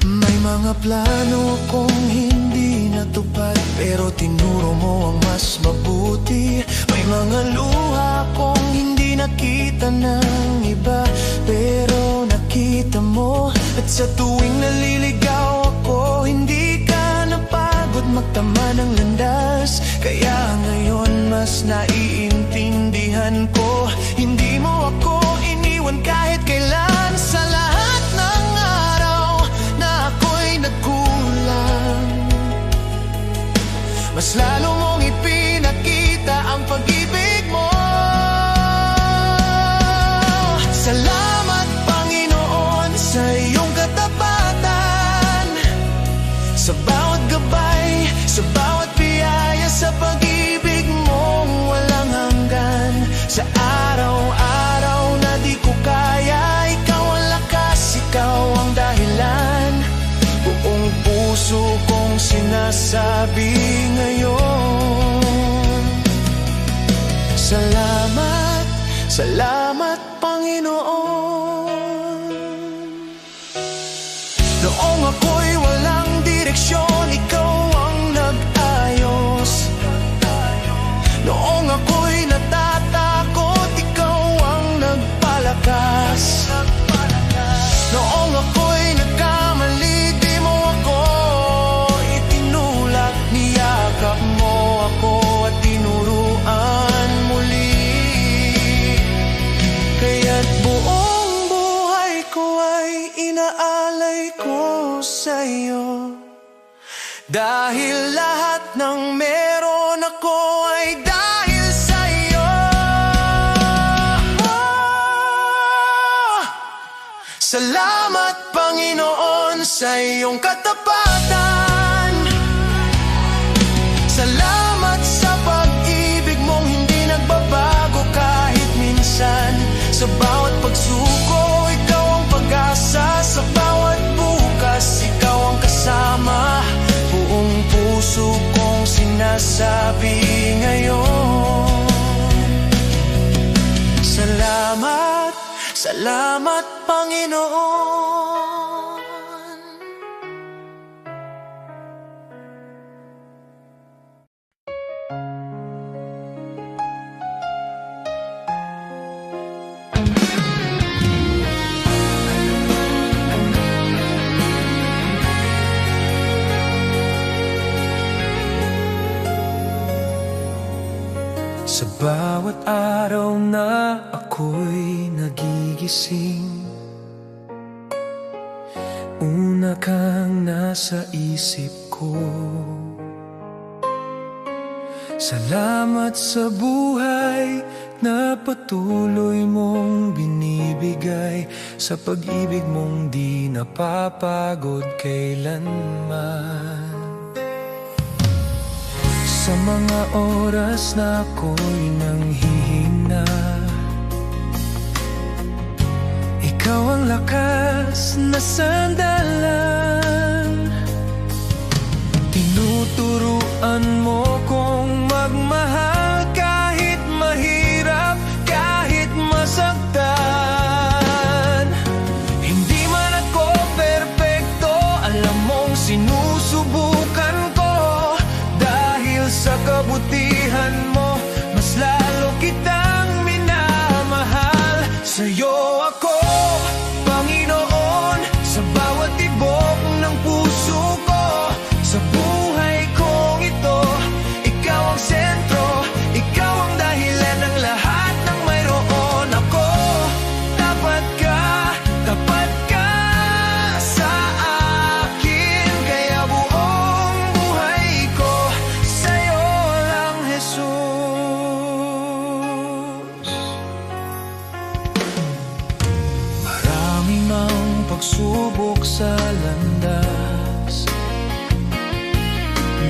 May mga plano kong hindi natupad, pero tinuro mo ang mas mabuti. May mga luha kong hindi nakita ng iba, pero nakita mo. At sa tuwing naliligaw ako, hindi ka napagod magtama ng landas. Kaya ngayon mas naiintindihan ko, hindi mo ako iniwan kahit kailan. Sa lahat ng araw na ako'y nagkulang, mas lalo mong ipinakita ang pag-ibig mo. Salamat Panginoon sa iyong katapatan, sa bawat gabay, sa bawat biyaya, sa pag-ibig mong walang hanggan. Sa araw-araw na di ko kaya, ikaw ang lakas, ikaw ang dahilan. Buong puso kong sinasabi ngayon. Salamat, salamat Panginoon. Noong ako'y walang direksyon, ikaw ang nag-ayos. Noong ako'y natatakot, ikaw ang nagpalakas. Noong ako'y nagkamali, di mo ako itinulak. Niyakap mo ako at tinuruan muli. Kaya't buong buhay ko ay inaalay ko sa'yo. Dahil lahat ng meron ako ay dahil sa'yo. Salamat Panginoon sa iyong katapatan. Salamat sa pag-ibig mong hindi nagbabago kahit minsan. Sa bawat pagsuko, ikaw ang pag-asa. Sa bawat bukas, ikaw ang kasama. Buong puso kong sinasabi ngayon. Salamat, salamat Panginoon. Sa bawat araw na ako'y nagigising, una kang nasa isip ko. Salamat sa buhay na patuloy mong binibigay, sa pag-ibig mong di napapagod kailanman. Sa mga oras na ako'y nanghihina, ikaw ang lakas na sandalan. Tinuturuan mo kong magmahal kahit mahirap, kahit masaktan. Hindi man ako perpekto, alam mong sinusubukan ko. Sa kabutihan mo, mas lalo kitang minamahal. Sa'yo ako, Panginoon, sa bawat tibok ng puso ko. Sa buhay kong ito, ikaw ang sentro, ikaw ang dahilan ng lahat ng mayroon ako. Tapat ka sa akin, kaya buong buhay ko sa'yo lang, Jesus. Maraming mang pagsubok sa landas,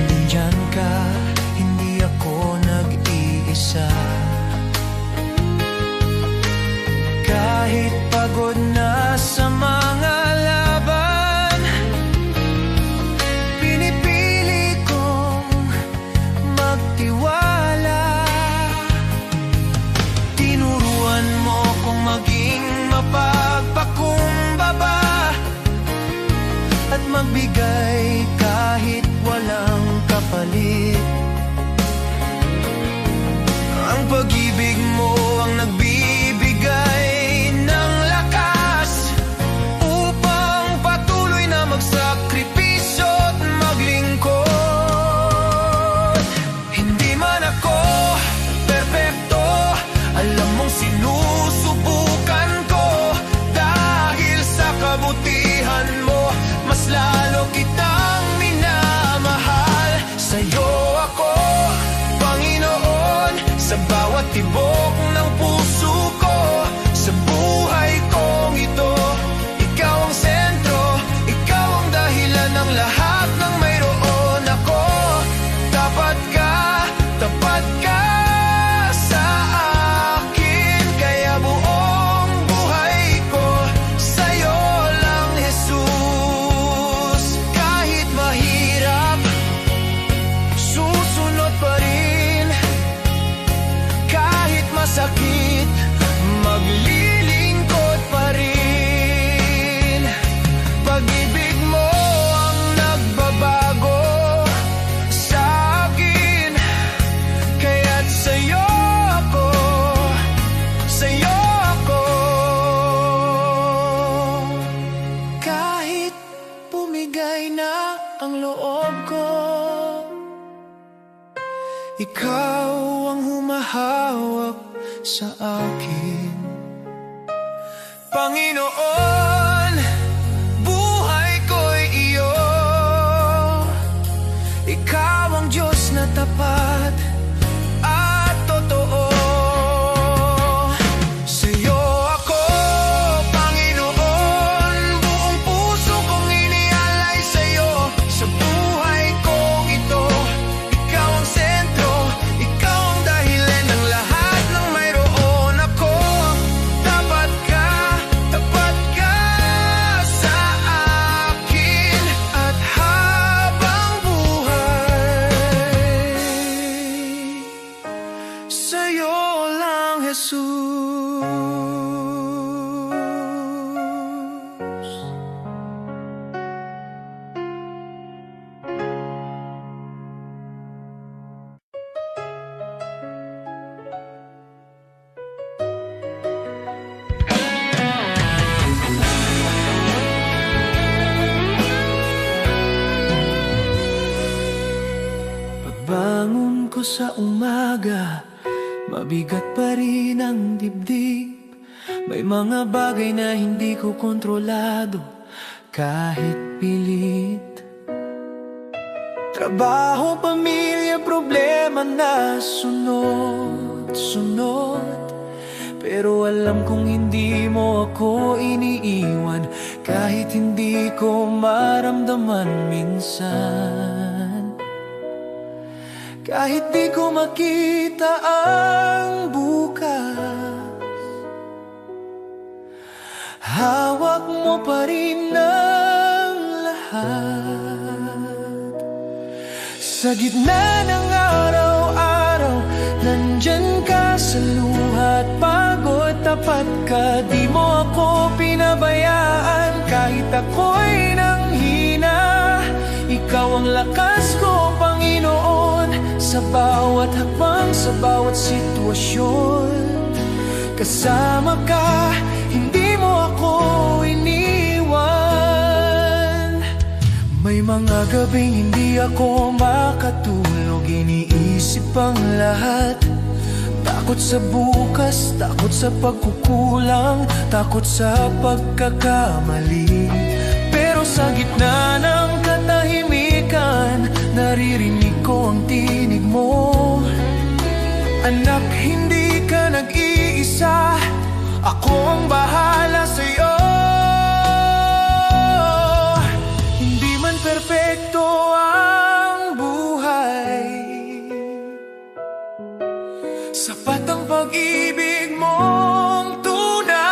nandyan ka, hindi ako nag-iisa. Kahit pagod na sa mga laban, magbigay kahit walang kapalit. Ang pag-ibig mo ang nagbibigay ng lakas upang patuloy na magsakripisyo at maglingkod. Hindi man ako perpekto, alam mong sinusubukan ko. Dahil sa kabutihan mo, mas lalo kitang minamahal. Sa'yo ako, Panginoon, sa bawat tibok ng puso ko. Sa buhay kong ito, ikaw ang sentro, ikaw ang dahilan ng lahat ng mayroon ako. Tapat ka sa akin, kaya buong buhay ko sa'yo lang, Jesus. Kahit mahirap, susunod pa rin. Kahit masakit, maglilingkod pa rin. Pag-ibig mo ang nagbabago sa akin, kaya't sa'yo ako, sa'yo ako. Kahit pumigay na ang loob ko, ikaw ang humahawak sa akin. Panginoon, buhay ko'y iyo. Ikaw ang Diyos na tapat at totoo. Sa'yo ako, Panginoon, buong puso kong inialay sa'yo. Sa buhay kong ito, ikaw ang sentro, ikaw ang dahilan ng lahat ng mayroon ako. Tapat ka sa akin, at habang buhay, sa'yo lang, Jesus. Pagbangon ko sa umaga, mabigat pa rin ang dibdib. May mga bagay na hindi ko kontrolado kahit pilit. Trabaho, pamilya, problema na sunod-sunod. Pero alam kong hindi mo ako iniiwan, kahit hindi ko maramdaman minsan. Kahit di ko makita ang bukas, hawak mo pa rin ang lahat. Sa gitna ng araw-araw, nandyan ka sa luha at pagod. Tapat ka, di mo ako pinabayaan. Kahit ako'y nanghina, ikaw ang lakas ko, Panginoon. Sa bawat hakbang, sa bawat sitwasyon, kasama ka, hindi mo ako iniwan. May mga gabing hindi ako makatulog, iniisip ang lahat. Takot sa bukas, takot sa pagkukulang, takot sa pagkakamali. Pero sa gitna ng katahimikan, naririnig ko ang tinig mo. Anak, hindi ka nag-iisa, ako ang bahala sa'yo. Hindi man perpekto ang buhay, sapat ang pag-ibig mong tunay.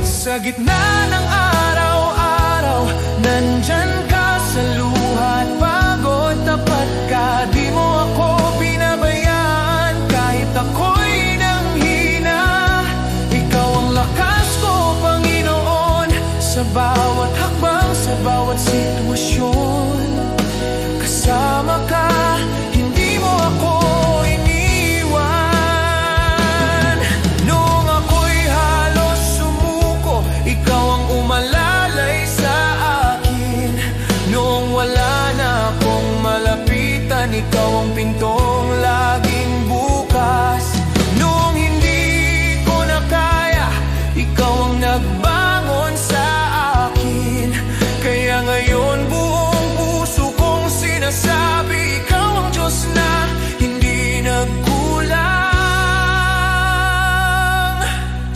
Sa gitna ng araw-araw, nandyan ka sa luha at pagod. Tapat ka, di mo ako pinabayaan. Kahit ako'y nanghina, ikaw ang lakas ko, Panginoon. Sa bawat bawat sitwasyon. Kasama ka, hindi mo ako iniwan. Noong ako'y halos sumuko, ikaw ang umalalay sa akin. Noong wala na akong malapitan, ikaw ang pintong laging bukas. Noong hindi ko na kaya, ikaw ang nagbangon sa akin. Kaya ngayon buong puso kong sinasabi, ikaw ang Diyos na hindi nagkulang.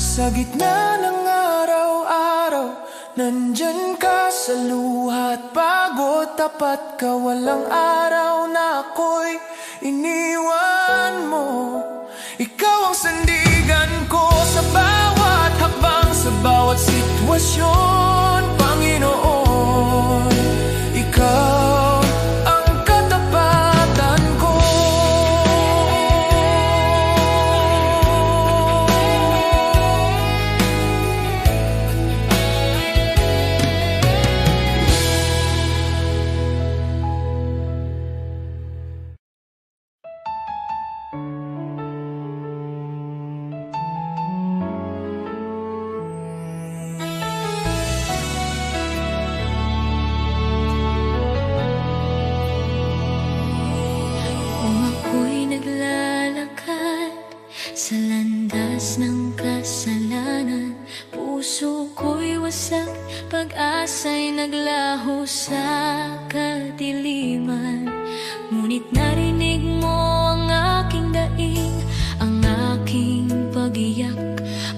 Sa gitna ng araw-araw, nandyan ka sa luha at pagod. Tapat ka, walang araw na ako'y iniwan mo. Ikaw ang sandigan ko sa bawat hakbang, sa bawat sitwasyon, Panginoon. Ikaw ang katapatan ko. Kung ako'y naglalakad sa landas ng kasalanan, puso ko'y wasak, pag-asa'y naglaho sa kadiliman. Ngunit narinig mo ang aking daing, ang aking pag-iyak.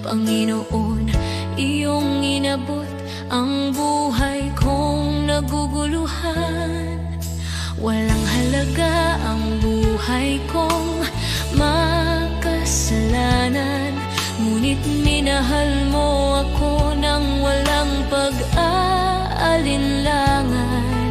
Panginoon, iyong inabot ang buhay kong naguguluhan. Walang halaga ang buhay kong makasalanan, ngunit minahal mo ako ng walang pag-aalinlangan.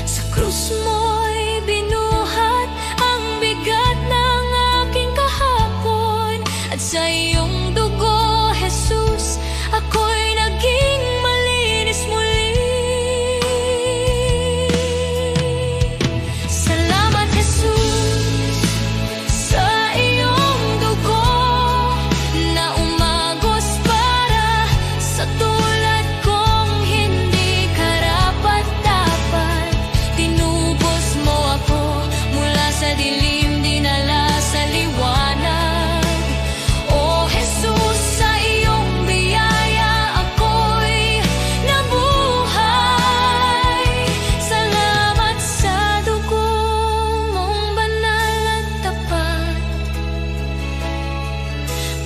Sa krus mo'y binuhat ang bigat ng aking kahapon, at sa iyong dugo, Jesus, ako'y naging malinis muli.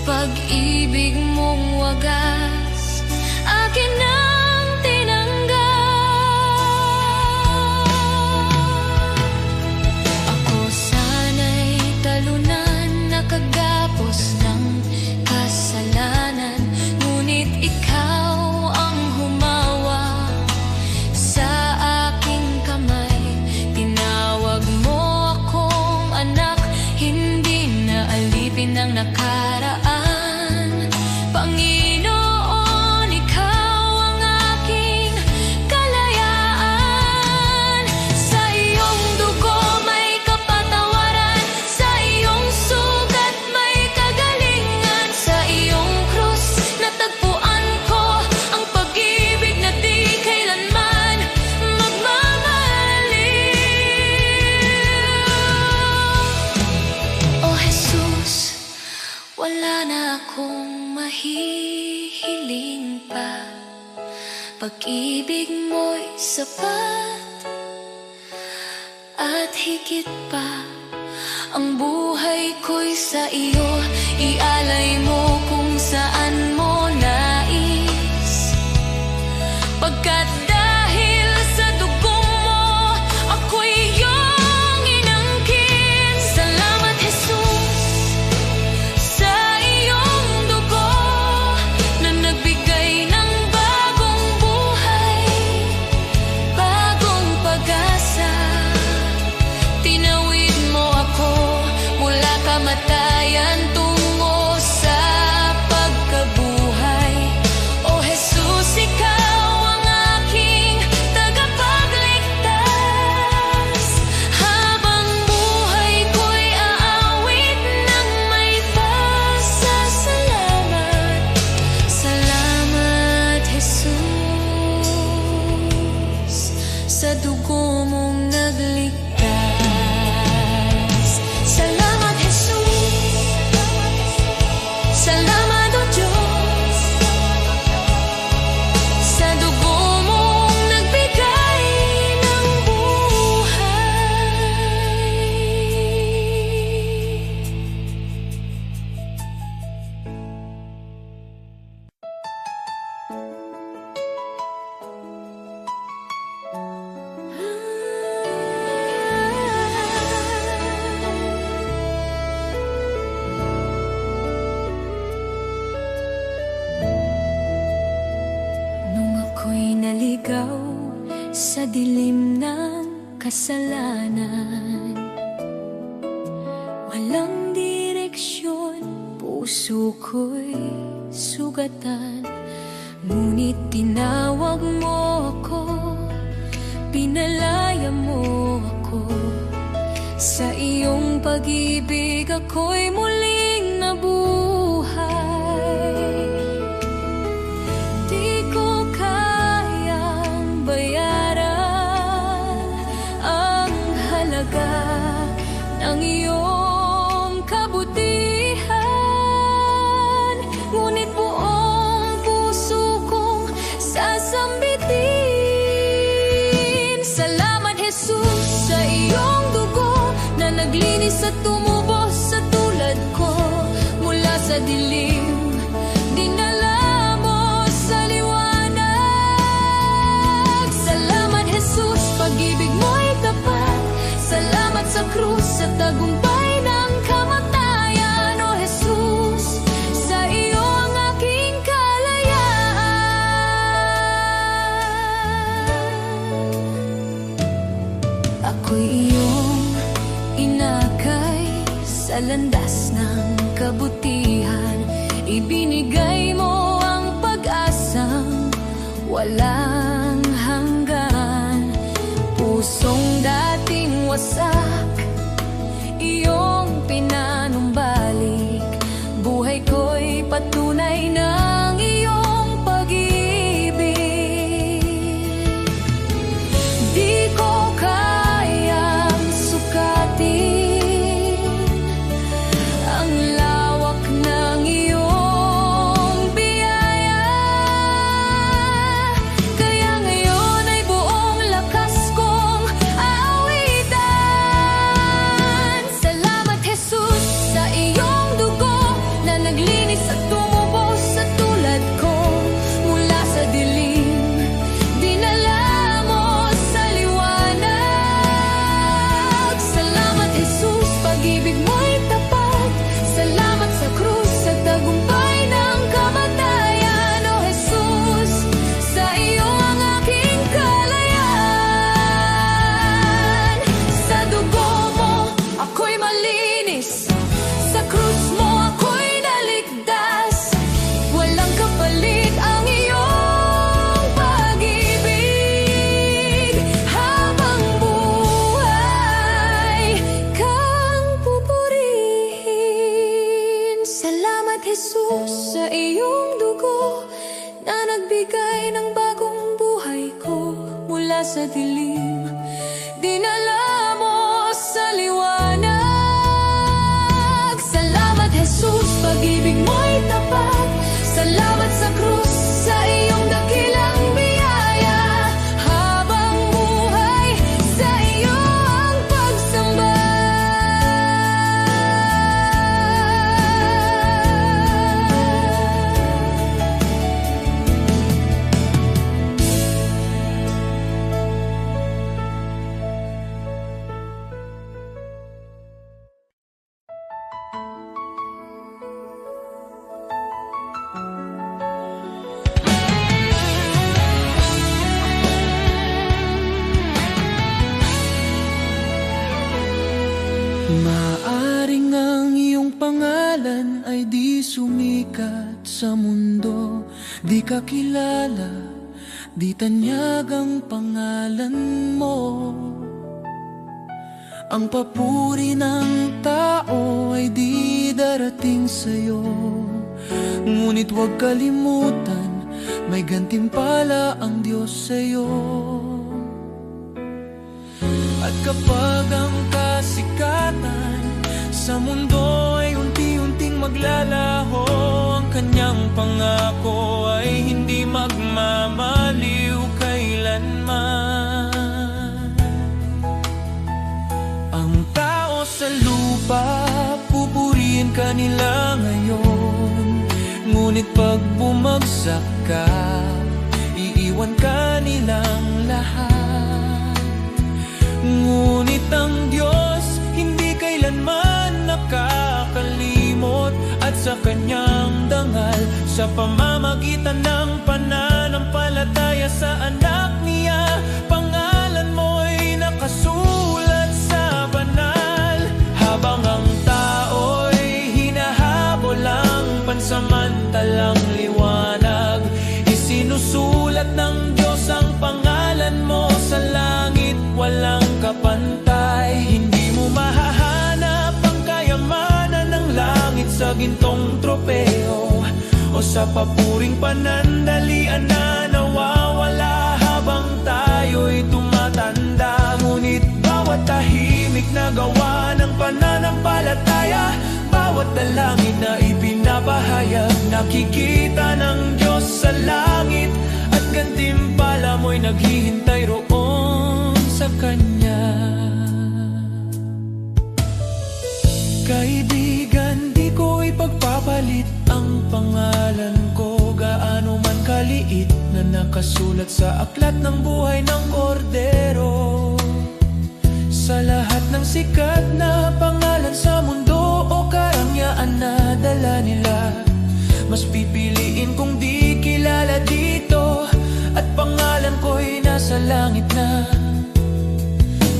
Pag-ibig mong wagas, akin ang tinanggap. Ako sana'y talunan, nakagapos ng kasalanan, ngunit ikaw ang humawa sa aking kamay. Tinawag mo akong anak, hindi na alipin ng nakaraan. Panginoon, ikaw ang aking kalayaan. Sa iyong dugo may kapatawaran, sa iyong sugat may kagalingan. Sa iyong krus natagpuan ko ang pag-ibig na di kailanman magmamaliw. O Jesus, wala na akong mahihiling pa. Pag-ibig mo'y sapat at higit pa. Ang buhay ko'y sa iyo, ialay mo kung saan mo nais. Pagkat dahil sa dugong mo, ako'y iyong inangkin. Salamat, Jesus, sa iyong dugo na nagbigay ng bagong buhay, bagong pag-asa. Tinawid mo ako mula kamatayan tungo sa naliligaw sa dilim ng kasalanan. Walang direksyon, puso ko'y sugatan. Ngunit tinawag mo ako, pinalaya mo ako. Sa iyong pag-ibig ako'y muling nabuhay. Di ko kayang bayaran ang halaga ng iyong kabutihan. Ngunit buong puso kong sasambitin. Salamat, Jesus, sa iyong dugo na naglinis at tumubos sa tulad ko. Mula sa dilim, dinala mo sa liwanag. Salamat, Jesus, pag-ibig mo'y tapat. Salamat sa krus sa tagumpay ng kamatayan. O Jesus, sa iyo ang aking kalayaan. Ako'y iyong inakay sa landas ng kabutihan. Ibinigay mo ang pag-asang walang hanggan. Pusong dating wasak, iyong pinanumbalik. Buhay ko'y patunay ng iyong pag-ibig. Di ko kayang sukatin ang lawak ng iyong biyaya. Kaya ngayon ay buong lakas kong aawitan. Salamat, Jesus, sa iyong dugo na naglinis at tumubos sa tulad ko. Mula sa dilim, dinala mo sa liwanag. Salamat, Jesus, pag-ibig mo'y tapat. Salamat sa krus sa tagumpay ng kamatayan. O Jesus, sa iyo ang aking kalayaan. Sa dugo mo ako'y malinis, sa krus mo ako'y naligtas. Walang kapalit ang iyong pag-ibig. Habang buhay kang pupurihin. Salamat, Jesus, sa iyong dugo na nagbigay ng bagong buhay ko. Mula sa dilim, dinala mo sa liwanag. Salamat, Jesus, pag-ibig mo'y tapat. Salamat sa krus, sa iyong dakilang biyaya. Habang buhay, sa iyo ang pagsamba. Maaring ang iyong pangalan ay di sumikat sa mundo. Di ka kilala, di tanyag ang pangalan mo. Ang papuri ng tao ay di darating sa'yo. Ngunit huwag kalimutan, may gantimpala ang Diyos sa'yo. At kapag ang kasikatan sa mundo ay unti-unting maglalaho, ang kanyang pangako ay hindi magmamaliw kailanman. Ang tao sa lupa, pupurihin ka nila ngayon. Ngunit pag bumagsak ka, iiwan ka nilang lahat. Ngunit ang Diyos hindi kailanman nakakalimot, at sa kanyang dangal sa pamamagitan ng pananampalataya sa anak na gintong tropeo o sa papuring panandalian na nawawala habang tayo'y tumatanda. Ngunit bawat tahimik na gawa ng pananampalataya, bawat dalangin na ipinapahayag, nakikita ng Diyos sa langit, at gantimpala mo'y naghihintay roon sa Kanya. Kaibigan, di ko ipagpapalit ang pangalan ko, gaano man kaliit, na nakasulat sa aklat ng buhay ng kordero. Sa lahat ng sikat na pangalan sa mundo o karangyaan na dala nila, mas pipiliin kong di kilala dito, at pangalan ko'y nasa langit na.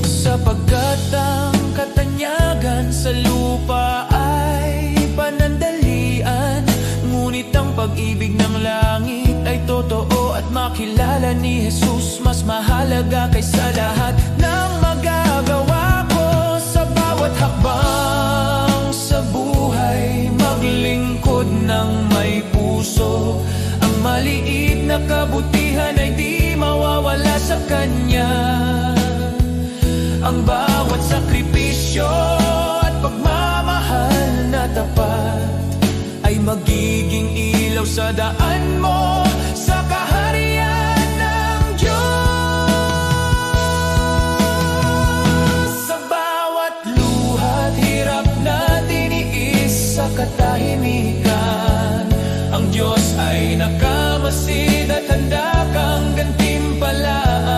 Sapagkat ang katanyagan sa lupa ay panandalian, ngunit ang pag-ibig ng langit ay totoo, at makilala ni Jesus mas mahalaga kaysa lahat ng magagawa ko. Sa bawat hakbang sa buhay, maglingkod ng may puso, ang maliit na kabutihan ay di mawawala sa Kanya. Ang bawat sakripisyo at pagmamahal na tapat ay magiging ilaw sa daan mo sa kaharian ng Diyos. Sa bawat luhat, hirap na tiniis sa katahimikan, ang Diyos ay nakamasid at handa kang gantimpalaan.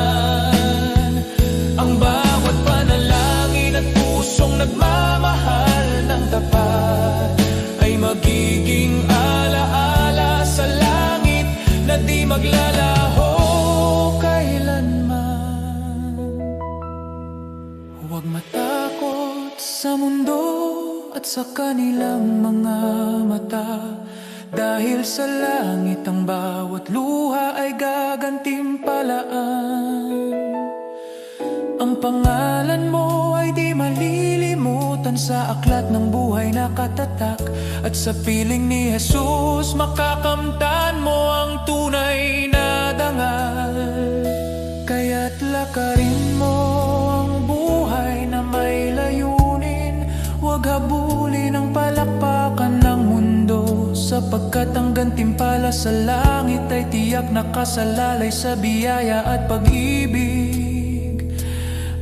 Ang bawat panalangin at pusong nagmamahal ng tapat ay magiging alaala sa langit na di maglalaho kailanman. Huwag matakot sa mundo at sa kanilang mga mata, dahil sa langit ang bawat luha ay gagantimpalaan. Ang pangalan mo ay di malilimutan sa aklat ng buhay na katatak, at sa piling ni Jesus makakamtan mo ang tunay na dangal. Kaya't lakarin mo ang buhay na may layunin, huwag habulin ang palakpakan ng mundo, sapagkat ang gantimpala sa langit ay tiyak nakasalalay sa biyaya at pag-ibig.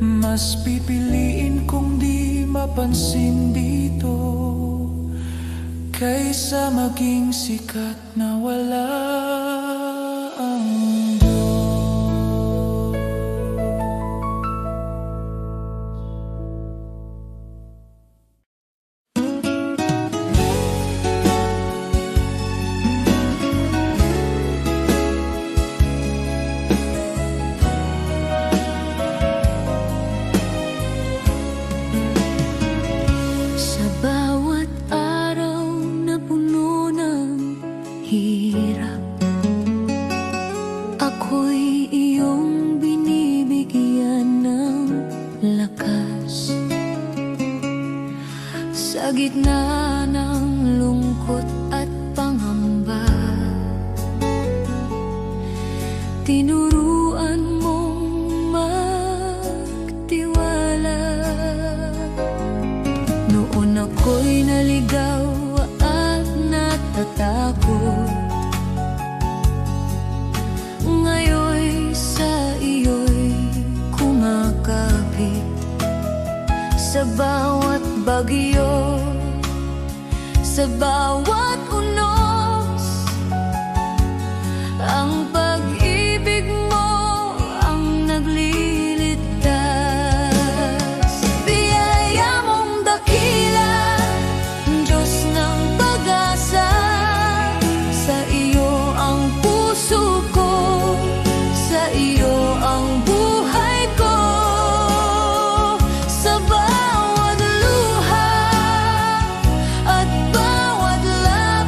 Mas pipiliin kong di mapansin dito, kaysa maging sikat na wala ang Diyos. Sa bawat araw na puno ng hirap, ako'y iyong binibigyan ng lakas. Sa gitna ng lungkot at pangamba, tinuruan mong magtiwala. Noon ako'y naligaw at natatakot, ngayon'y sa iyo'y kumakapit. Sa bawat bagyo, sa bawat unos, ang pag-ibig mo ang nagliligtas. Biyaya mong dakila, Diyos ng pag-asa, sa iyo ang puso ko, sa iyo ang buhay ko. Sa bawat luha at bawat laban,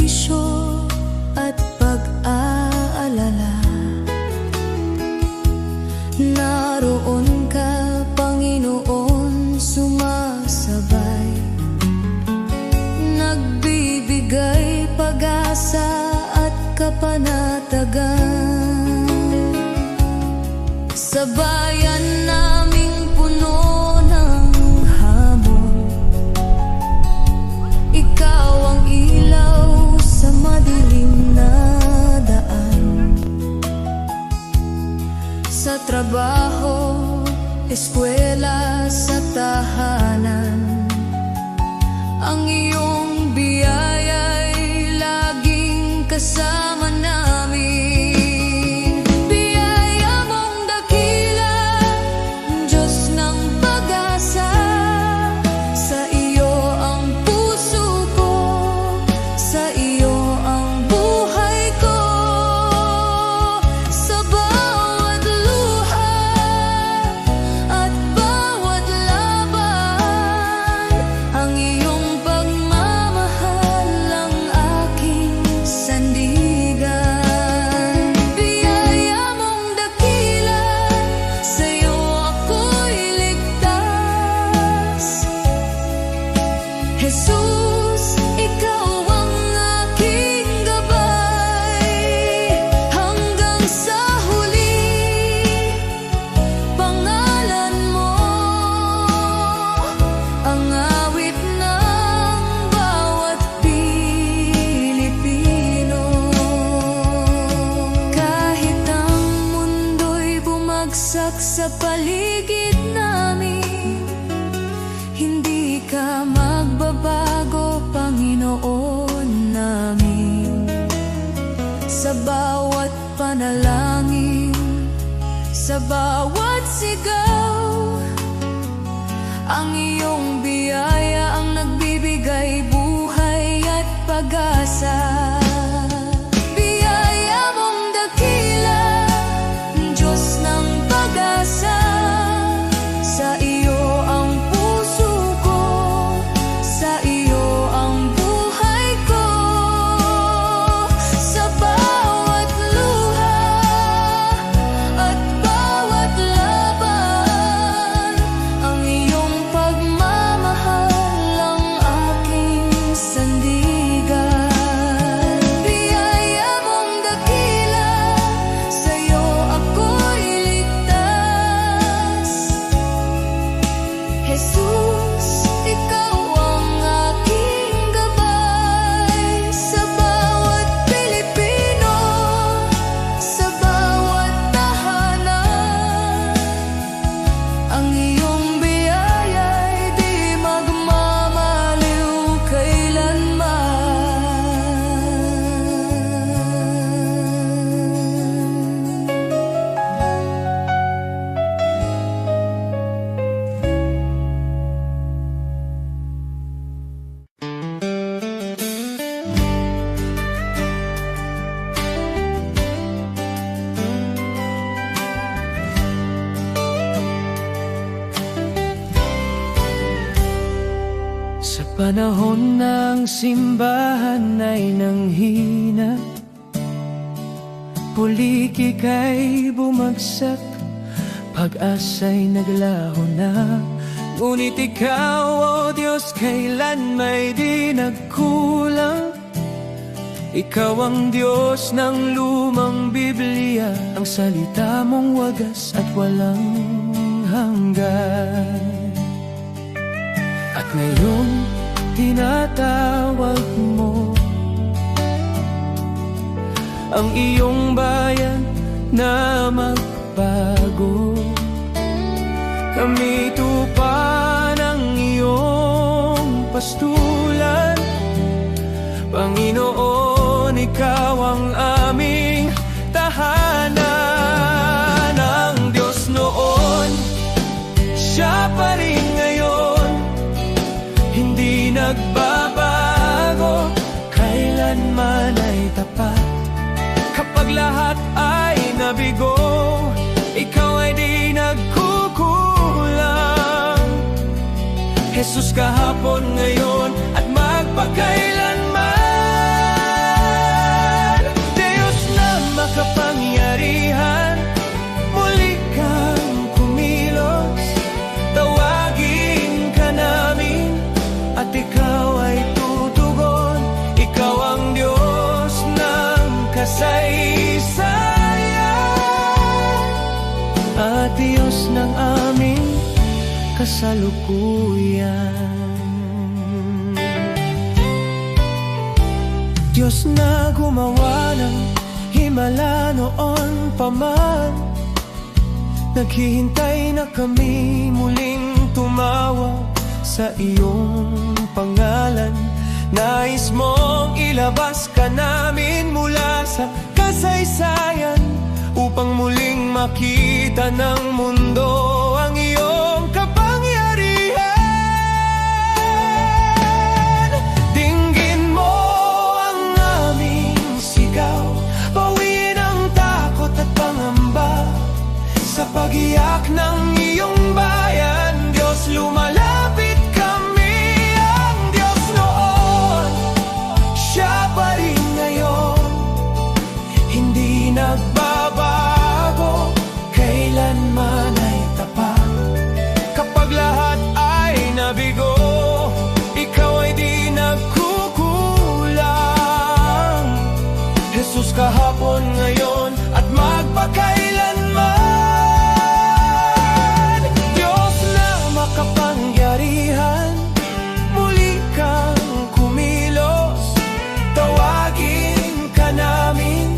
sakripisyo at pag-aalala. Naroon ka, Panginoon, sumasabay, nagbibigay pag-asa at kapanatagan. Sa bayan naming puno ng hamon, ikaw ang ilaw sa madilim na daan. Sa trabaho, eskwela, sa tahanan, ang iyong biyaya'y laging kasama namin. Biyaya mong dakila, Diyos ng pag-asa, sa iyo ang puso ko, sa iyo ang buhay ko. Sa bawat luha at bawat laban, ang iyong pagmamahal ang aking sandigan. Biyaya mong dakila, sa'yo ako'y ligtas. Jesus, ikaw ang aking gabay, hanggang sa huli, pangalan mo ang awit ng bawat Pilipino. Kahit ang mundo'y bumagsak sa paligid namin, hindi ka magbabago, Panginoon namin. Sa bawat panalangin, sa bawat sigaw, ang iyong biyaya ang nagbibigay buhay at pag-asa. Biyaya mong dakila, Diyos ng pag-asa, sa iyo ang puso ko, sa iyo ang buhay ko. Sa bawat luha at bawat laban, ang iyong pagmamahal ang aking sandigan. Biyaya mong dakila, sa'yo ako'y ligtas. Jesus, ikaw ang aking gabay, sa bawat Pilipino, sa bawat tahanan, ang iyong biyaya'y di magmamaliw kailanman. Sa panahon ng simbahan ay nanghina, pulikik ay bumagsak, pag-asa'y naglaho na. Ngunit ikaw, O Diyos, kailan may di nagkulang. Ikaw ang Diyos ng lumang Biblia, ang salita mong wagas at walang hanggan. At ngayon, tinatawag mo ang iyong bayan na magbago. Kami tupa ng iyong pastulan, Panginoon, ikaw ang aming tahanan. Ang Diyos noon, siya pa rin ngayon, hindi nagbabago, kailanman ay tapat. Kapag lahat ay nabigo, ikaw ay di nagkukulang. Jesus, kahapon, ngayon at magpakailanman. kasalukuyan. Diyos na gumawa ng himala noon pa man, naghihintay na kami muling tumawag sa iyong pangalan. Nais mong ilabas ka namin mula sa kasaysayan, upang muling makita ng mundo ang iyong kapangyarihan. Dinggin mo ang aming sigaw, bawiin ang takot at pangamba sa pag-iyak ng iyong bayan. Diyos, lumalapit kami, ang Diyos noon, Siya pa rin ngayon, hindi nagbabago, kailanman ay tapat. Kapag lahat ay nabigo, Ikaw ay di nagkukulang. Jesus, kahapon, ngayon at magpakailanman. Diyos na makapangyarihan, muli kang kumilos. Tawagin ka namin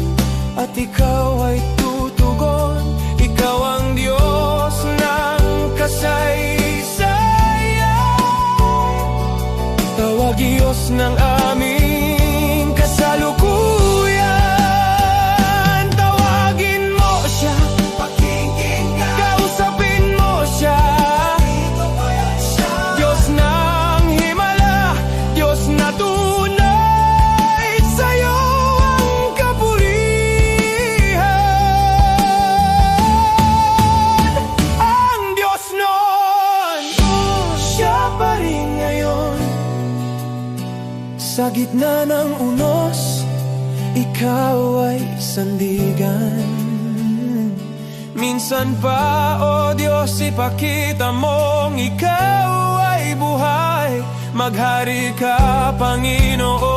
at Ikaw ay tutugon. Ikaw ang Diyos ng kasaysayan, tawag Diyos ng aming kasalukuyan. Tawagin mo Siya, pakinggan, kausapin mo Siya. Diyos ng himala, Diyos na tunay, sa'yo ang kapurihan. Ang Diyos noon, Siya pa rin ngayon. Sa gitna ng unos, Ikaw ay sandigan. Minsan pa, O Diyos, ipakita mong Ikaw ay buhay. Maghari ka, Panginoon.